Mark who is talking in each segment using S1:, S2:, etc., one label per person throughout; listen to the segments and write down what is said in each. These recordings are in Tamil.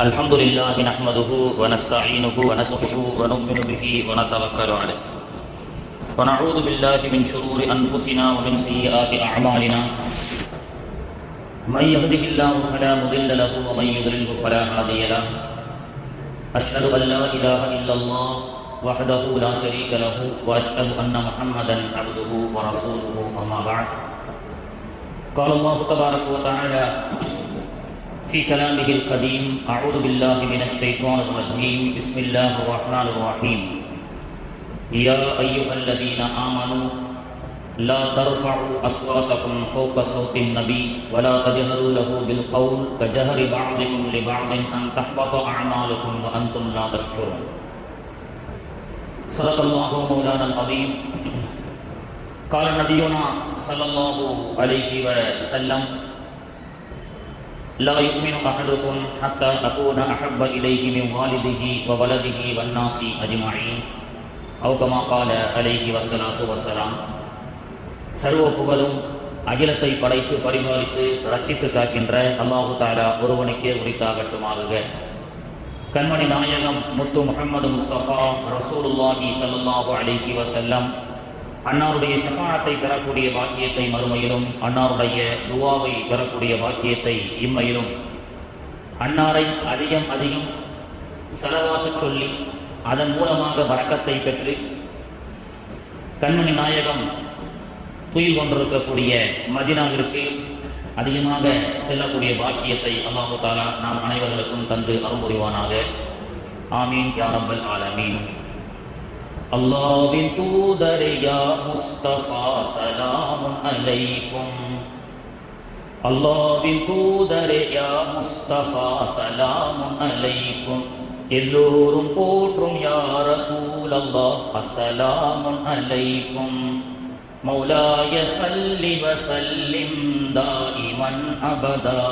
S1: الحمد لله نحمده ونستعينه ونستغفره ونؤمن به ونتوكل عليه ونعوذ بالله من شرور أنفسنا ومن سيئات أعمالنا من يهده الله فلا مضل له ومن يضلله فلا هادي له أشهد أن لا إله إلا الله وحده لا شريك له وأشهد أن محمدا عبده ورسوله أما بعد قال الله تبارك وتعالى في كلامه القديم أعوذ بالله من الشيطان الرجيم بسم الله الرحمن الرحيم يا أيها الذين آمنوا لا ترفعوا أصواتكم فوق صوت النبي ولا تجهروا له بالقول كجهر بعضكم لبعض أن تحبط أعمالكم وأنتم لا تشعرون صدق الله مولانا العظيم قال نبينا صلى الله عليه وسلم لا يؤمن أحدكم حتى أكون أحب إليه من والده وولده والناس أجمعين أو كما قال عليه والصلاة والسلام. சர்வ புகழும் அகிலத்தை படைத்து பரிமாறித்து ரட்சித்து காக்கின்ற அல்லாஹு தஆலா ஒருவனுக்கே உரித்தாகட்டுமாக. கண்மணி நாயகம் முத்து முஹம்மது முஸ்தபா ரசூலுல்லாஹி ஸல்லல்லாஹு அலைஹி வஸல்லம் அன்னாருடைய ஷஃபாஅத்தை பெறக்கூடிய பாக்கியத்தை மறுமையிலும், அன்னாருடைய துஆவை பெறக்கூடிய பாக்கியத்தை இம்மையிலும், அன்னாரை அதிகம் அதிகம் ஸலவாத்து சொல்லி அதன் மூலமாக பரக்கத்தை பெற்று கண்மணி நாயகம் துயில் கொண்டிருக்கக்கூடிய மதீனாவிற்கு அதிகமாக செல்லக்கூடிய பாக்கியத்தை அல்லாஹு தஆலா நாம் அனைவர்களுக்கும் தந்து அருள் புரிவானாக. ஆமீன் யா ரப்பல் ஆலமீன். அல்லாஹ்வின் தூதரே யா முஸ்தஃபா ஸலாமுன் அலைக்கும். அல்லாஹ்வின் தூதரே யா முஸ்தஃபா ஸலாமுன் அலைக்கும். எல்லோரும் போற்றும் யா ரசூலல்லாஹ் அஸ்ஸலாமுன் அலைக்கும். மௌலாய ஸல்லி வ ஸல்லிம் தாயிமன் அபதா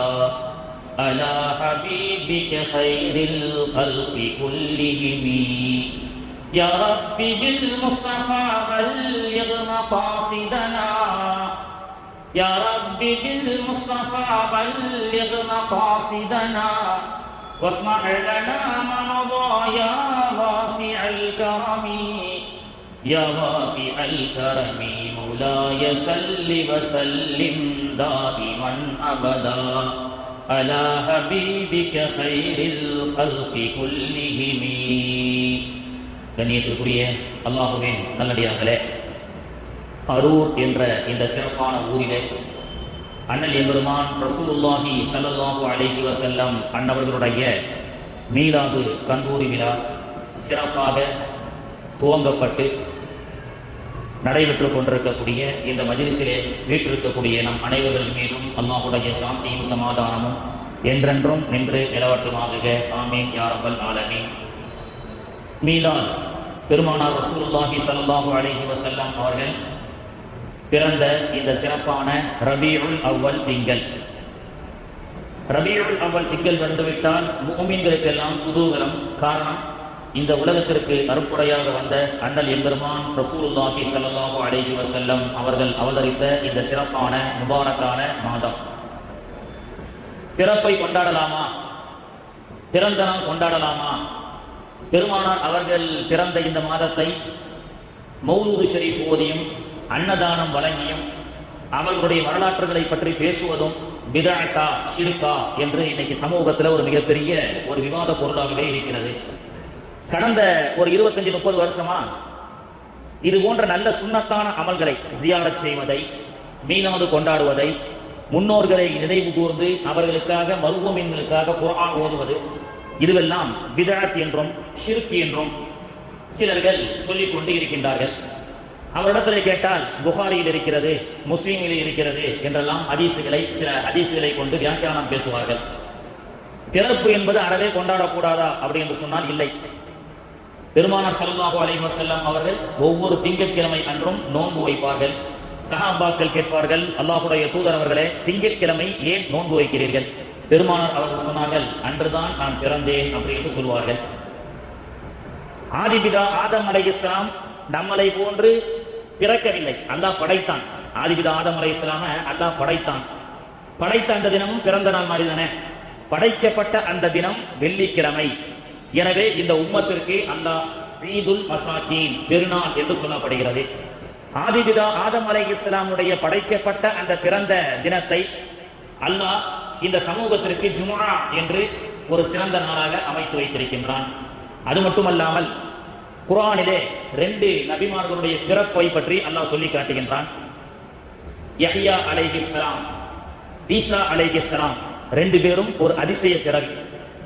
S1: அலா ஹபீபிக கைரில் ஹல்கி குல்லிஹிம். يا ربي بالمصطفى بلغ مقاصدنا. يا ربي بالمصطفى بلغ مقاصدنا واسمع لنا ما مضى يا واسع الكرم. يا واسع الكرم مولاي صل وسلم دائما ابدا على حبيبك خير الخلق كلهم. கண்ணியத்திற்குரிய அல்லாஹுவின் நல்லடியார்களே, அரூர் என்ற இந்த சிறப்பான ஊரிலே அண்ணல் எம்பெருமான் ரசூலுல்லாஹி ஸல்லல்லாஹு அலைஹி வஸல்லம் அன்னவர்களுடைய மீலாது கந்தூரி விழா சிறப்பாக துவங்கப்பட்டு நடைபெற்று கொண்டிருக்கக்கூடிய இந்த மஜ்லிஸிலே வீற்றிருக்கக்கூடிய நம் அனைவர்கள் மீதும் அல்லாஹுடைய சாந்தியும் சமாதானமும் என்றென்றும் நின்று நிலவட்டுமாக. ஆமீன் யா ரப்பல் ஆலமீன். மீலாத் பெருமானார் ரசூலுல்லாஹி ஸல்லல்லாஹு அலைஹி வஸல்லம் அவர்கள் பிறந்த இந்த சிறப்பான ரபீஉல் அவ்வல் திங்கள். ரபீஉல் அவ்வல் திங்கள் வந்துவிட்டால் முஃமின்களுக்கெல்லாம் குதூகலம். காரணம், இந்த உலகத்திற்கு அருட்படையாக வந்த அண்ணல் எம்பெருமான் ரசூலுல்லாஹி ஸல்லல்லாஹு அலைஹி வஸல்லம் அவர்கள் அவதரித்த இந்த சிறப்பான முபாரக்கான மாதம். பிறப்பை கொண்டாடலாமா? பிறந்த நாள் கொண்டாடலாமா? பெருமானார் அவர்கள் பிறந்த இந்த மாதத்தை மௌலூது ஷரீஃப் ஓதியும் அன்னதானம் வழங்கியும் அவர்களுடைய வரலாற்றுகளை பற்றி பேசுவதும் பிதஅத்தா ஷிர்கா என்று இன்னைக்கு சமூகத்தில் ஒரு மிகப்பெரிய ஒரு விவாத பொருளாகவே இருக்கிறது. கடந்த ஒரு 25-30 வருஷமா இது போன்ற நல்ல சுன்னத்தான அமல்களை ஜியாரத் செய்வதை, மீலாது கொண்டாடுவதை, முன்னோர்களை நினைவு கூர்ந்து அவர்களுக்காக மர்ஹூமின்களுக்காக குர்ஆன் ஓதுவது, இதுவெல்லாம் பிதஅத் என்றும் ஷிர்க் என்றும் சிலர்கள் சொல்லிக் கொண்டு இருக்கின்றார்கள். அவரிடத்தில் கேட்டால் புகாரியில் இருக்கிறது, முஸ்லீமில் இருக்கிறது என்றெல்லாம் சில ஹதீஸ்களை கொண்டு வியாக்கியானம் பேசுவார்கள். பிறப்பு என்பது அறவே கொண்டாடக்கூடாதா அப்படி என்று சொன்னால் இல்லை. பெருமானார் ஸல்லல்லாஹு அலைஹி வஸல்லம் அவர்கள் ஒவ்வொரு திங்கட்கிழமை அன்றும் நோன்பு வைப்பார்கள். சஹாபாக்கள் கேட்பார்கள், அல்லாஹ்வுடைய தூதர் அவர்களே, திங்கட்கிழமை ஏன் நோன்பு வைக்கிறீர்கள்? பெருமானார் அவர்கள் சொன்னார்கள், அன்றுதான் நான் பிறந்தேன் அப்படி என்று சொல்வார்கள். ஆதிபிதா ஆதம் அலைஹிஸ்ஸலாம் நம்மளை போன்று பிறக்கவில்லை, அல்லாஹ் படைத்தான். ஆதிபிதா ஆதம் அலைஹிஸ்ஸலாம அல்லாஹ் படைத்தான். படைத்த அந்த தினமும் பிறந்த நாள் மாதிரி தானே. படைக்கப்பட்ட அந்த தினம் வெள்ளிக்கிழமை. எனவே இந்த உம்மத்திற்கு அல்லாஹ் ஈதுல் மசாகீன் பெருநாள் என்று சொல்லப்படுகிறது. ஆதிபிதா ஆதம் அலைஹிஸ்ஸலாமுடைய படைக்கப்பட்ட அந்த பிறந்த தினத்தை அல்லாஹ் இந்த சமூகத்திற்கு ஜும்ஆ என்று ஒரு சிறந்த நாளாக அமைத்து வைத்திருக்கின்றான். அது மட்டுமல்லாமல் குர்ஆனிலே 2 நபிமார்களுடைய பிறப்பை பற்றி அல்லாஹ் சொல்லி காட்டுகின்றான். யஹ்யா அலைஹிஸ்ஸலாம், ஈசா அலைஹிஸ்ஸலாம் 2 பேரும் ஒரு அதிசய பிறவி.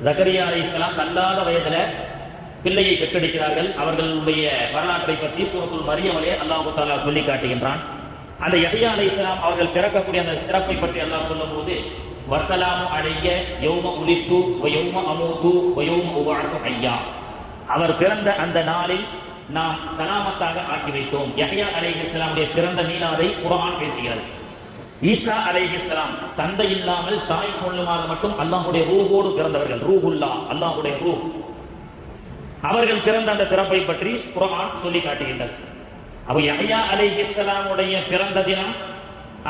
S1: ஜக்கரியா அலைஹிஸ்ஸலாம் அல்லாத வயதுல பிள்ளையை பெற்றெடுக்கிறார்கள். அவர்களுடைய வரலாற்றை பற்றி சூரத்துல் மரியமிலே அல்லாஹ் தஆலா சொல்லி காட்டுகின்றான். அந்த யஹ்யா அலைஹிஸ்ஸலாம் அவர்கள் பிறக்கக்கூடிய அந்த சிறப்பை பற்றி அல்லாஹ் சொல்லும்போது வஸலாமு அலைய யௌம உலித்து வ யௌம அமூது வ யௌம உபஅஸு ஹய்யா, அவர் பிறந்த அந்த நாளில் நாம் சலாமத்தாக ஆக்கி வைத்தோம். யஹ்யா அலைஹிஸ்ஸலாமுடைய பிறந்த மீலாதை குர்ஆன் பேசுகிறது. ஈசா அலைஹிஸ்ஸலாம் தந்தை இல்லாமல் தாய் கொள்ளுமாக மட்டும் அல்லாஹ்வுடைய ரூஹோடு பிறந்தவர்கள், ரூஹுல்லா, அல்லாஹ்வுடைய ரூஹ். அவர்கள் பிறந்த அந்த பிறப்பை பற்றி குர்ஆன் சொல்லி காட்டுகின்றது. அப்ப யஹ்யா அலைஹிஸ்ஸலாமுடைய பிறந்த தினம்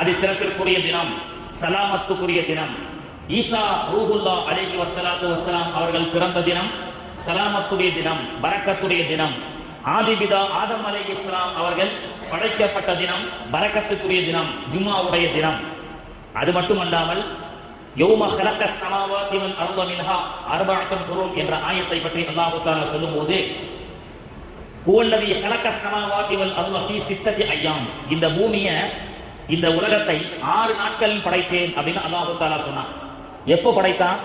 S1: அது சிறப்பிற்குரிய தினம், சலாமத்துக்குரிய தினம். ஈசா ரூஹுல்லா அலைஹி வஸலாத்து வஸலாம் அவர்கள் பிறந்த தினம் சலாமத்துடைய தினம், பரக்கத்துடைய தினம். ஆதிபிதா ஆதம் அலைஹிஸ்ஸலாம் அவர்கள் படைக்கப்பட்ட தினம், பரக்கத்துக்குரிய தினம், ஜும்ஆவுடைய தினம். அது மட்டுமல்லாமல் யௌம ஹலக்கஸ் ஸமாவாதி வல் அர்த மின்ஹா அர்பஅத்துன் ஹுரும் என்ற ஆயத்தை பற்றி அல்லாஹ் தஆலா சொல்லும்போது ஹுவல்லதி ஹலக்கஸ் ஸமாவாதி வல் அர்த ஃபீ சித்தத்தி அய்யாம், இந்த பூமியை, இந்த உலகத்தை 6 நாட்களில் படைத்தேன் அப்படின்னு அல்லாஹ் தஆலா சொன்னான். எப்போ படைத்தான்?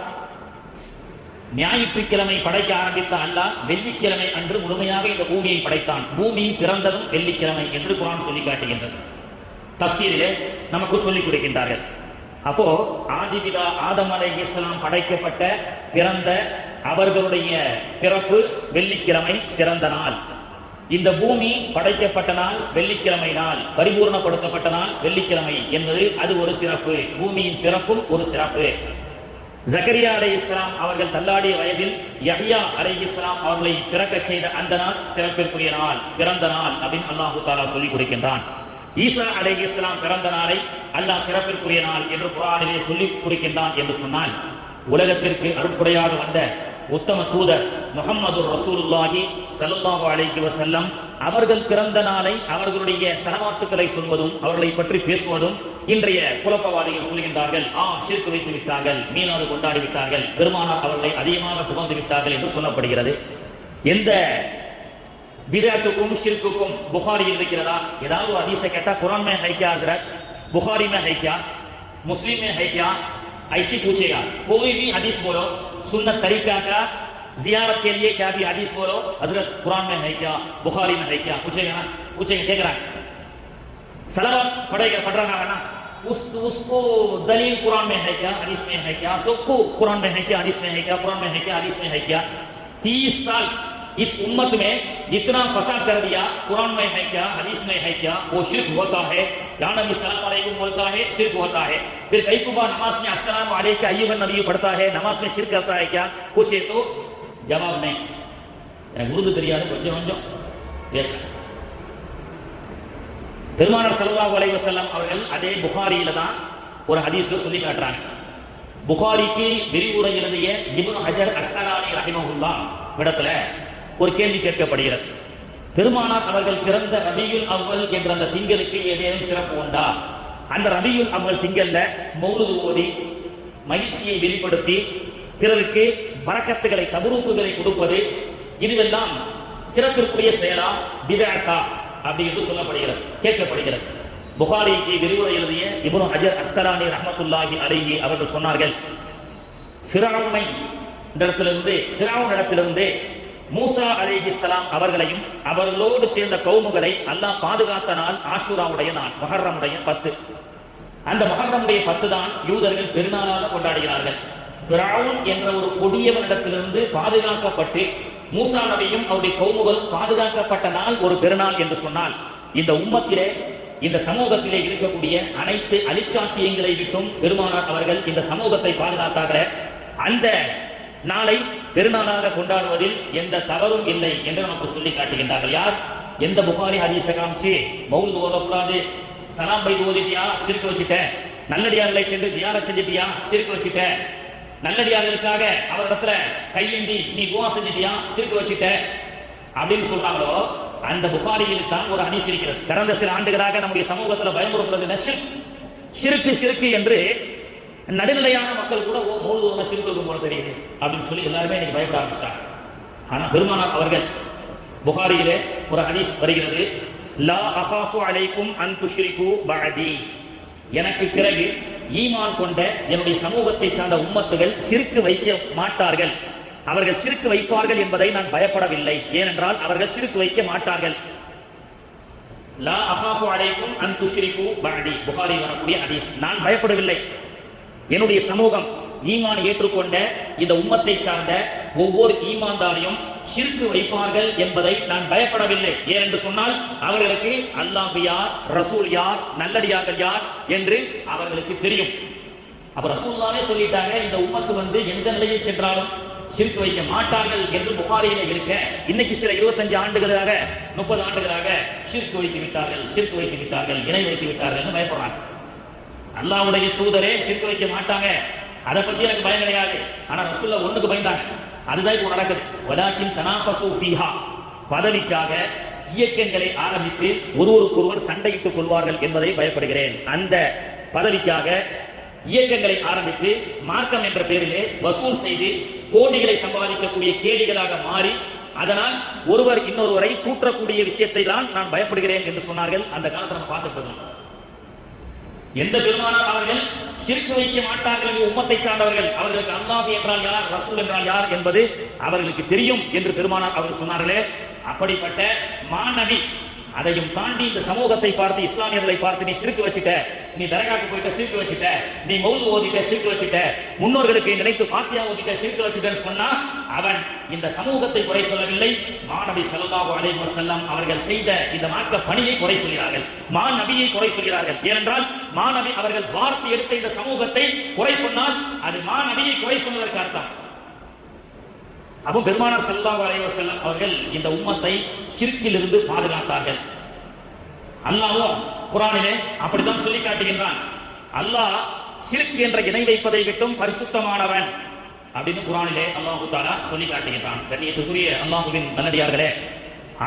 S1: ஞாயிற்றுக்கிழமை படைக்க ஆரம்பித்த அல்லாஹ் வெள்ளிக்கிழமை அன்று முழுமையாக இந்த பூமியை படைத்தான். பூமி பிறந்ததும் வெள்ளிக்கிழமை என்று குர்ஆன் சொல்லி காட்டுகின்றது. தஃசீரிலே நமக்கு சொல்லிக் கொடுக்கின்றார்கள். அப்போ ஆதிபிதா ஆதம் அலைஹிஸ்ஸலாம் படைக்கப்பட்ட பிறந்த அவர்களுடைய பிறப்பு வெள்ளிக்கிழமை சிறந்த நாள். இந்த பூமி படைக்கப்பட்ட நாள் வெள்ளிக்கிழமை நாள், பரிபூர்ணப்படுத்தப்பட்ட நாள் வெள்ளிக்கிழமை என்பது அது ஒரு சிறப்பு. பூமியின் பிறப்பும் ஒரு சிறப்பு. ஜக்கரியா அலைஹிஸ்ஸலாம் அவர்கள் தள்ளாடிய வயதில் யஹ்யா அலைஹிஸ்ஸலாம் அவர்களை பிறக்கச் செய்த அந்த நாள் சிறப்பிற்குரிய நாள், பிறந்த நாள் அப்படின்னு அல்லாஹ் தஆலா சொல்லிக் கொடுக்கின்றான். ஈசா அலைஹிஸ்ஸலாம் பிறந்த நாளை அல்லாஹ் சிறப்பிற்குரிய நாள் என்று குர்ஆனிலே சொல்லிக் கொடுக்கின்றான் என்று சொன்னால், உலகத்திற்கு அருட்படையாக வந்த உத்தம தூதர் முஹம்மது ரசூலுல்லாஹி ஸல்லல்லாஹு அலைஹி வஸல்லம் அவர்கள் பிறந்த நாளை அவர்களுடைய ஸலவாத்துக்களை சொல்வதும் அவர்களை பற்றி பேசுவதும் இன்றைய குழப்பவாதிகள் சொல்கின்றார்கள், ஷிர்க் வைத்து விட்டார்கள், மீனாது கொண்டாடி விட்டார்கள், பெருமானார் அவர்களை அதிகமாக புகழ்ந்து விட்டார்கள் என்று சொல்லப்படுகிறது. எந்த बिदअतुकुम शिरकुकुम बुखारी இருக்கிறதா? ஏதாவது ஒரு ஹதீஸை கேட்டா कुरान में है क्या हजरत, बुखारी में है क्या, मुस्लिम में है क्या, ऐसी पूछेगा. कोई भी हदीस बोलो, सुन्नत तरीका का जियारत के लिए क्या भी हदीस बोलो, हजरत कुरान में है क्या, बुखारी में है क्या, पूछेगा ना, पूछेगा, देख रहा है. सलावत पढ़ेगा, पढ़ रहा है ना, उसको दलील कुरान में है क्या, हदीस में है क्या, सबको कुरान में है क्या, हदीस में है क्या, कुरान में है क्या, हदीस में है क्या. 30 साल इस उम्मत में इतना फसाद कर दिया, कुरान में है क्या, हदीस में है क्या, वो शिर्क होता है. या नबी सल्लल्लाहु अलैहि वसल्लम बोलता है शिर्क होता है. फिर कई कुबा नमाज में अस्सलामु अलैका अय्युहन नबी पढ़ता है, नमाज में शिर्क करता है क्या? पूछे तो जवाब नहीं. उर्दू தெரியாது, கொஞ்சம் கொஞ்சம் பேசலாம். பெருமானார் ஸல்லல்லாஹு அலைஹி வஸல்லம் அவர்கள் அதே புகாரியில தான் ஒரு ஹதீஸ்ல சொல்லி காட்டுறாங்க. புகாரிக்கு விரிவுரை எழுதிய இப்னு ஹஜர் அஸ்கலானி ரஹிமஹுல்லாஹ் இடத்துல ஒரு கேள்வி கேட்கப்படுகிறது. பெருமானார் அவர்கள் பிறந்த ரபியுல் அவ்வல் என்ற அந்த திங்களுக்கு ஏதேனும் சிறப்பு உண்டா? அந்த ரபியுல் அவ்வல் திங்கள்ல மௌலிது ஓதி மகிழ்ச்சியை வெளிப்படுத்தி பிறருக்கு பரக்கத்துகளை, தபரூக்குகளை கொடுப்பது, இதுவெல்லாம் சிறப்பிற்குரிய செயலா, பிதஅத்தா அப்படி என்று சொல்லப்படுகிறது, கேட்கப்படுகிறது. புகாரிக்கு விரிவுரை எழுதிய இப்னு ஹஜர் அஸ்கலானி ரஹ்மத்துல்லாஹி அலைஹி அவர்கள் சொன்னார்கள், ஃபிரௌன் இடத்திலிருந்து மூசா அலைஹிஸ்ஸலாம் அவர்களையும் அவர்களோடு சேர்ந்த கௌமுகளை அல்லாஹ் பாதுகாத்த நாள் ஆஷூராவுடைய நாள், முஹர்ரமுடைய 10. அந்த முஹர்ரமுடைய 10 தான் யூதர்கள் பெருநாளாக கொண்டாடுகிறார்கள். ஃபிரௌன் என்ற ஒரு கொடியவனிடத்திலிருந்து பாதுகாக்கப்பட்டு மூசா நபியும் அவருடைய கௌமுகளும் பாதுகாக்கப்பட்ட நாள் ஒரு பெருநாள் என்று சொன்னால், இந்த உம்மத்திலே, இந்த சமூகத்திலே இருக்கக்கூடிய அனைத்து அலிச்சாத்தியங்களை விட்டும் பெருமானார் அவர்கள் இந்த சமூகத்தை பாதுகாத்தார்கள். அந்த நாளை பெருநாளாக கொண்டாடுவதில் எந்த தவறும் இல்லை என்று நமக்கு சொல்லி காட்டுகின்றார்கள். யார்? எந்த புகாரி ஹதீஸை காமிச்சு மௌலிது ஓதக்கூடாது, சலாம் பைது ஓதிட்டியா சிரிக்க வச்சுட்ட, நல்லடியார்களை சென்று ஜியாரத் செஞ்சிட்டியா சிரிக்க வச்சுட்ட, நல்லடியார்களுக்காக அவரிடத்துல கையேந்தி நீ துஆ செஞ்சிட்டியா, ஷிர்க் வச்சிட்ட அப்படின்னு சொல்றாங்களோ, அந்த புகாரியில் தான் ஒரு ஹதீஸ் இருக்கிறது. கடந்த சில ஆண்டுகளாக நம்முடைய சமூகத்தில் பயமுறுத்துறது ஷிர்க் என்று நடுநிலையான மக்கள் கூட மௌலூதுனா ஷிர்க்கு போல தெரியுது அப்படின்னு சொல்லி எல்லாருமே இன்னைக்கு பயப்பட ஆரம்பிச்சிட்டாங்க. ஆனா பெருமானார் அவர்கள் புகாரியிலே ஒரு ஹதீஸ் வருகிறது, லா அகாஃபு அலைக்கும் அன் துஷ்ரிகு பஅதி, எனக்கு பிறகு ஈமான் கொண்ட என்னுடைய சமூகத்தை சார்ந்த உம்மத்துகள் ஷிர்க் வைக்க மாட்டார்கள், அவர்கள் ஷிர்க் வைப்பார்கள் என்பதை நான் பயப்படவில்லை, ஏனென்றால் அவர்கள் ஷிர்க் வைக்க மாட்டார்கள். லா அகாஃபு அலைக்கும் அன் துஷ்ரிகு பஅதி, புகாரியில் வரக்கூடிய ஹதீஸ். நான் பயப்படவில்லை, என்னுடைய சமூகம் ஈமான் ஏற்றுக்கொண்ட இந்த உம்மத்தை சார்ந்த ஒவ்வொரு ஈமான்தாரியும் ஷிர்க் வைப்பார்கள் என்பதை நான் பயப்படவில்லை. ஏனென்று சொன்னால் அவர்களுக்கு அல்லாஹ் யார், ரசூல் யார், நல்லடியார்கள் யார் என்று அவர்களுக்கு தெரியும். அப்ப ரசூலுல்லாஹே சொல்லிட்டாங்க, இந்த உம்மத்து எந்த நிலையை சென்றாலும் ஷிர்க் வைக்க மாட்டார்கள் என்று புகாரியில இருக்க, இன்னைக்கு சில 25 ஆண்டுகளாக 30 ஆண்டுகளாக ஷிர்க் வைத்து விட்டார்கள், இணை வைத்து விட்டார்கள் பயப்படுறாங்க. அல்லாஹ்வுடைய தூதரே ஷிர்க் வைக்க மாட்டாங்க, அதை பத்தி எனக்கு பயம் கிடையாது. ஆனா ரசூலுல்லாஹ் ஒண்ணுக்கு பயந்தாங்க, அதுதான் இப்போ நடக்குது. வலாக்கின் தனாஃபஸு ஃபீஹா, பதவிக்காக இயக்கங்களை ஆரம்பித்து ஒருவருக்கொருவர் சண்டையிட்டுக் கொள்வார்கள் என்பதை பயப்படுகிறேன். அந்த பதவிக்காக இயக்கங்களை ஆரம்பித்து மார்க்கம் என்ற பெயரிலே வசூல் செய்து கோடிகளை சம்பாதிக்கக்கூடிய கேடிகளாக மாறி அதனால் ஒருவர் இன்னொருவரை தூற்றக்கூடிய விஷயத்தை தான் நான் பயப்படுகிறேன் என்று சொன்னார்கள். அந்த காலத்தில் நம்ம பார்த்துட்டு இருக்கோம். எந்த பெருமானார் அவர்கள் ஷிர்க் வைக்க மாட்டார்கள், உம்மத்தை சார்ந்தவர்கள், அவர்களுக்கு அல்லாஹ் என்றால் யார், ரசூல் என்றால் யார் என்பது அவர்களுக்கு தெரியும் என்று பெருமானார் அவர்கள் சொன்னார்களே, அப்படிப்பட்ட மாநபி அதையும் தாண்டி இந்த சமூகத்தை பார்த்து, இஸ்லாமியர்களை பார்த்து, நீ ஷிர்க் வச்சிட்ட, நீ தர்காக்கு போயிட்ட ஷிர்க் வச்சிட்ட, நீ மௌலூத் ஓதிட்ட ஷிர்க் வச்சிட்ட, முன்னோர்களுக்கு நினைத்து ஃபாத்தியா ஓதிட்ட ஷிர்க் வச்சிட்டன்னு சொன்னா அவன் இந்த சமூகத்தை குறை சொல்லவில்லை, மாநபி ஸல்லல்லாஹு அலைஹி வஸல்லம் அவர்கள் செய்த இந்த மார்க்க பணியை குறை சொல்கிறார்கள், மாநபியை குறை சொல்கிறார்கள். ஏனென்றால் மாநபி அவர்கள் வார்த்தை எடுத்த இந்த சமூகத்தை குறை சொன்னால் அது மாநபியை குறை சொன்னதற்கு அர்த்தம். அப்போ பெருமானார் ஸல்லல்லாஹு அலைஹி வஸல்லம் அவர்கள் இந்த உம்மத்தை ஷிர்க்கில் இருந்து பாதுகாத்தார்கள். அல்லாஹ்வும் குர்ஆனிலே அப்படித்தான் சொல்லி காட்டுகின்றான். அல்லாஹ் ஷிர்க் என்ற இணை வைப்பதை விட்டும் பரிசுத்தமானவன் அப்படின்னு குர்ஆனிலே அல்லாஹ் தஆலா சொல்லி காட்டுகின்றான். கண்ணியத்துக்குரிய அல்லாஹ்வின் நல்லடியார்களே,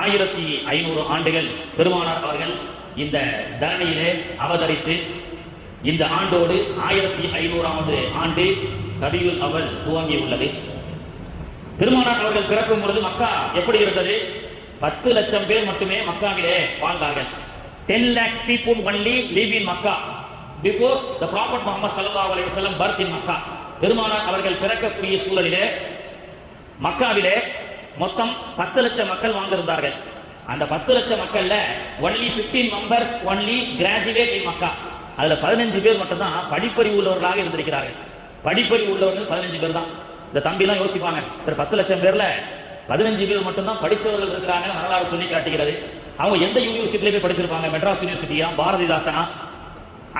S1: 1500 ஆண்டுகள் பெருமானார் அவர்கள் இந்த தரணியிலே அவதரித்து இந்த ஆண்டோடு 1500வது ஆண்டு ரபியுல் அவ்வல் துவங்கி உள்ளது. பெருமானார் அவர்கள் பிறக்கும் பொழுது மக்கா எப்படி இருந்தது? 10 லட்சம் பேர் மட்டுமே மக்காவிலே வாழ்ந்தார்கள். 10 lakhs people only live in Makkah before the Prophet Muhammad sallallahu alaihi wasallam birth in Makkah. பெருமானார் அவர்கள் பிறக்கக்கூடிய சூழலிலே மக்காவிலே மொத்தம் 10 லட்சம் மக்கள் வாழ்ந்திருந்தார்கள். அந்த 10 லட்சம் மக்கள்ல only 15 members only graduate in Makkah. அதுல 15 பேர் மட்டும் தான் படிப்பறிவு உள்ளவர்களாக இருந்திருக்கிறார்கள். படிப்பறிவு உள்ளவர்கள் 15 பேர் தான். இந்த தம்பிலாம் யோசிப்பாங்க, சரி 10 லட்சம் பேர்ல 15 பேர் மட்டும்தான் படித்தவர்கள் இருக்கிறாங்க, வரலாறு சொல்லி காட்டுகிறது. அவங்க எந்த யூனிவர்சிட்டியில போய் படிச்சிருப்பாங்க? மெட்ராஸ் யூனிவர்சிட்டியா, பாரதிதாசனா,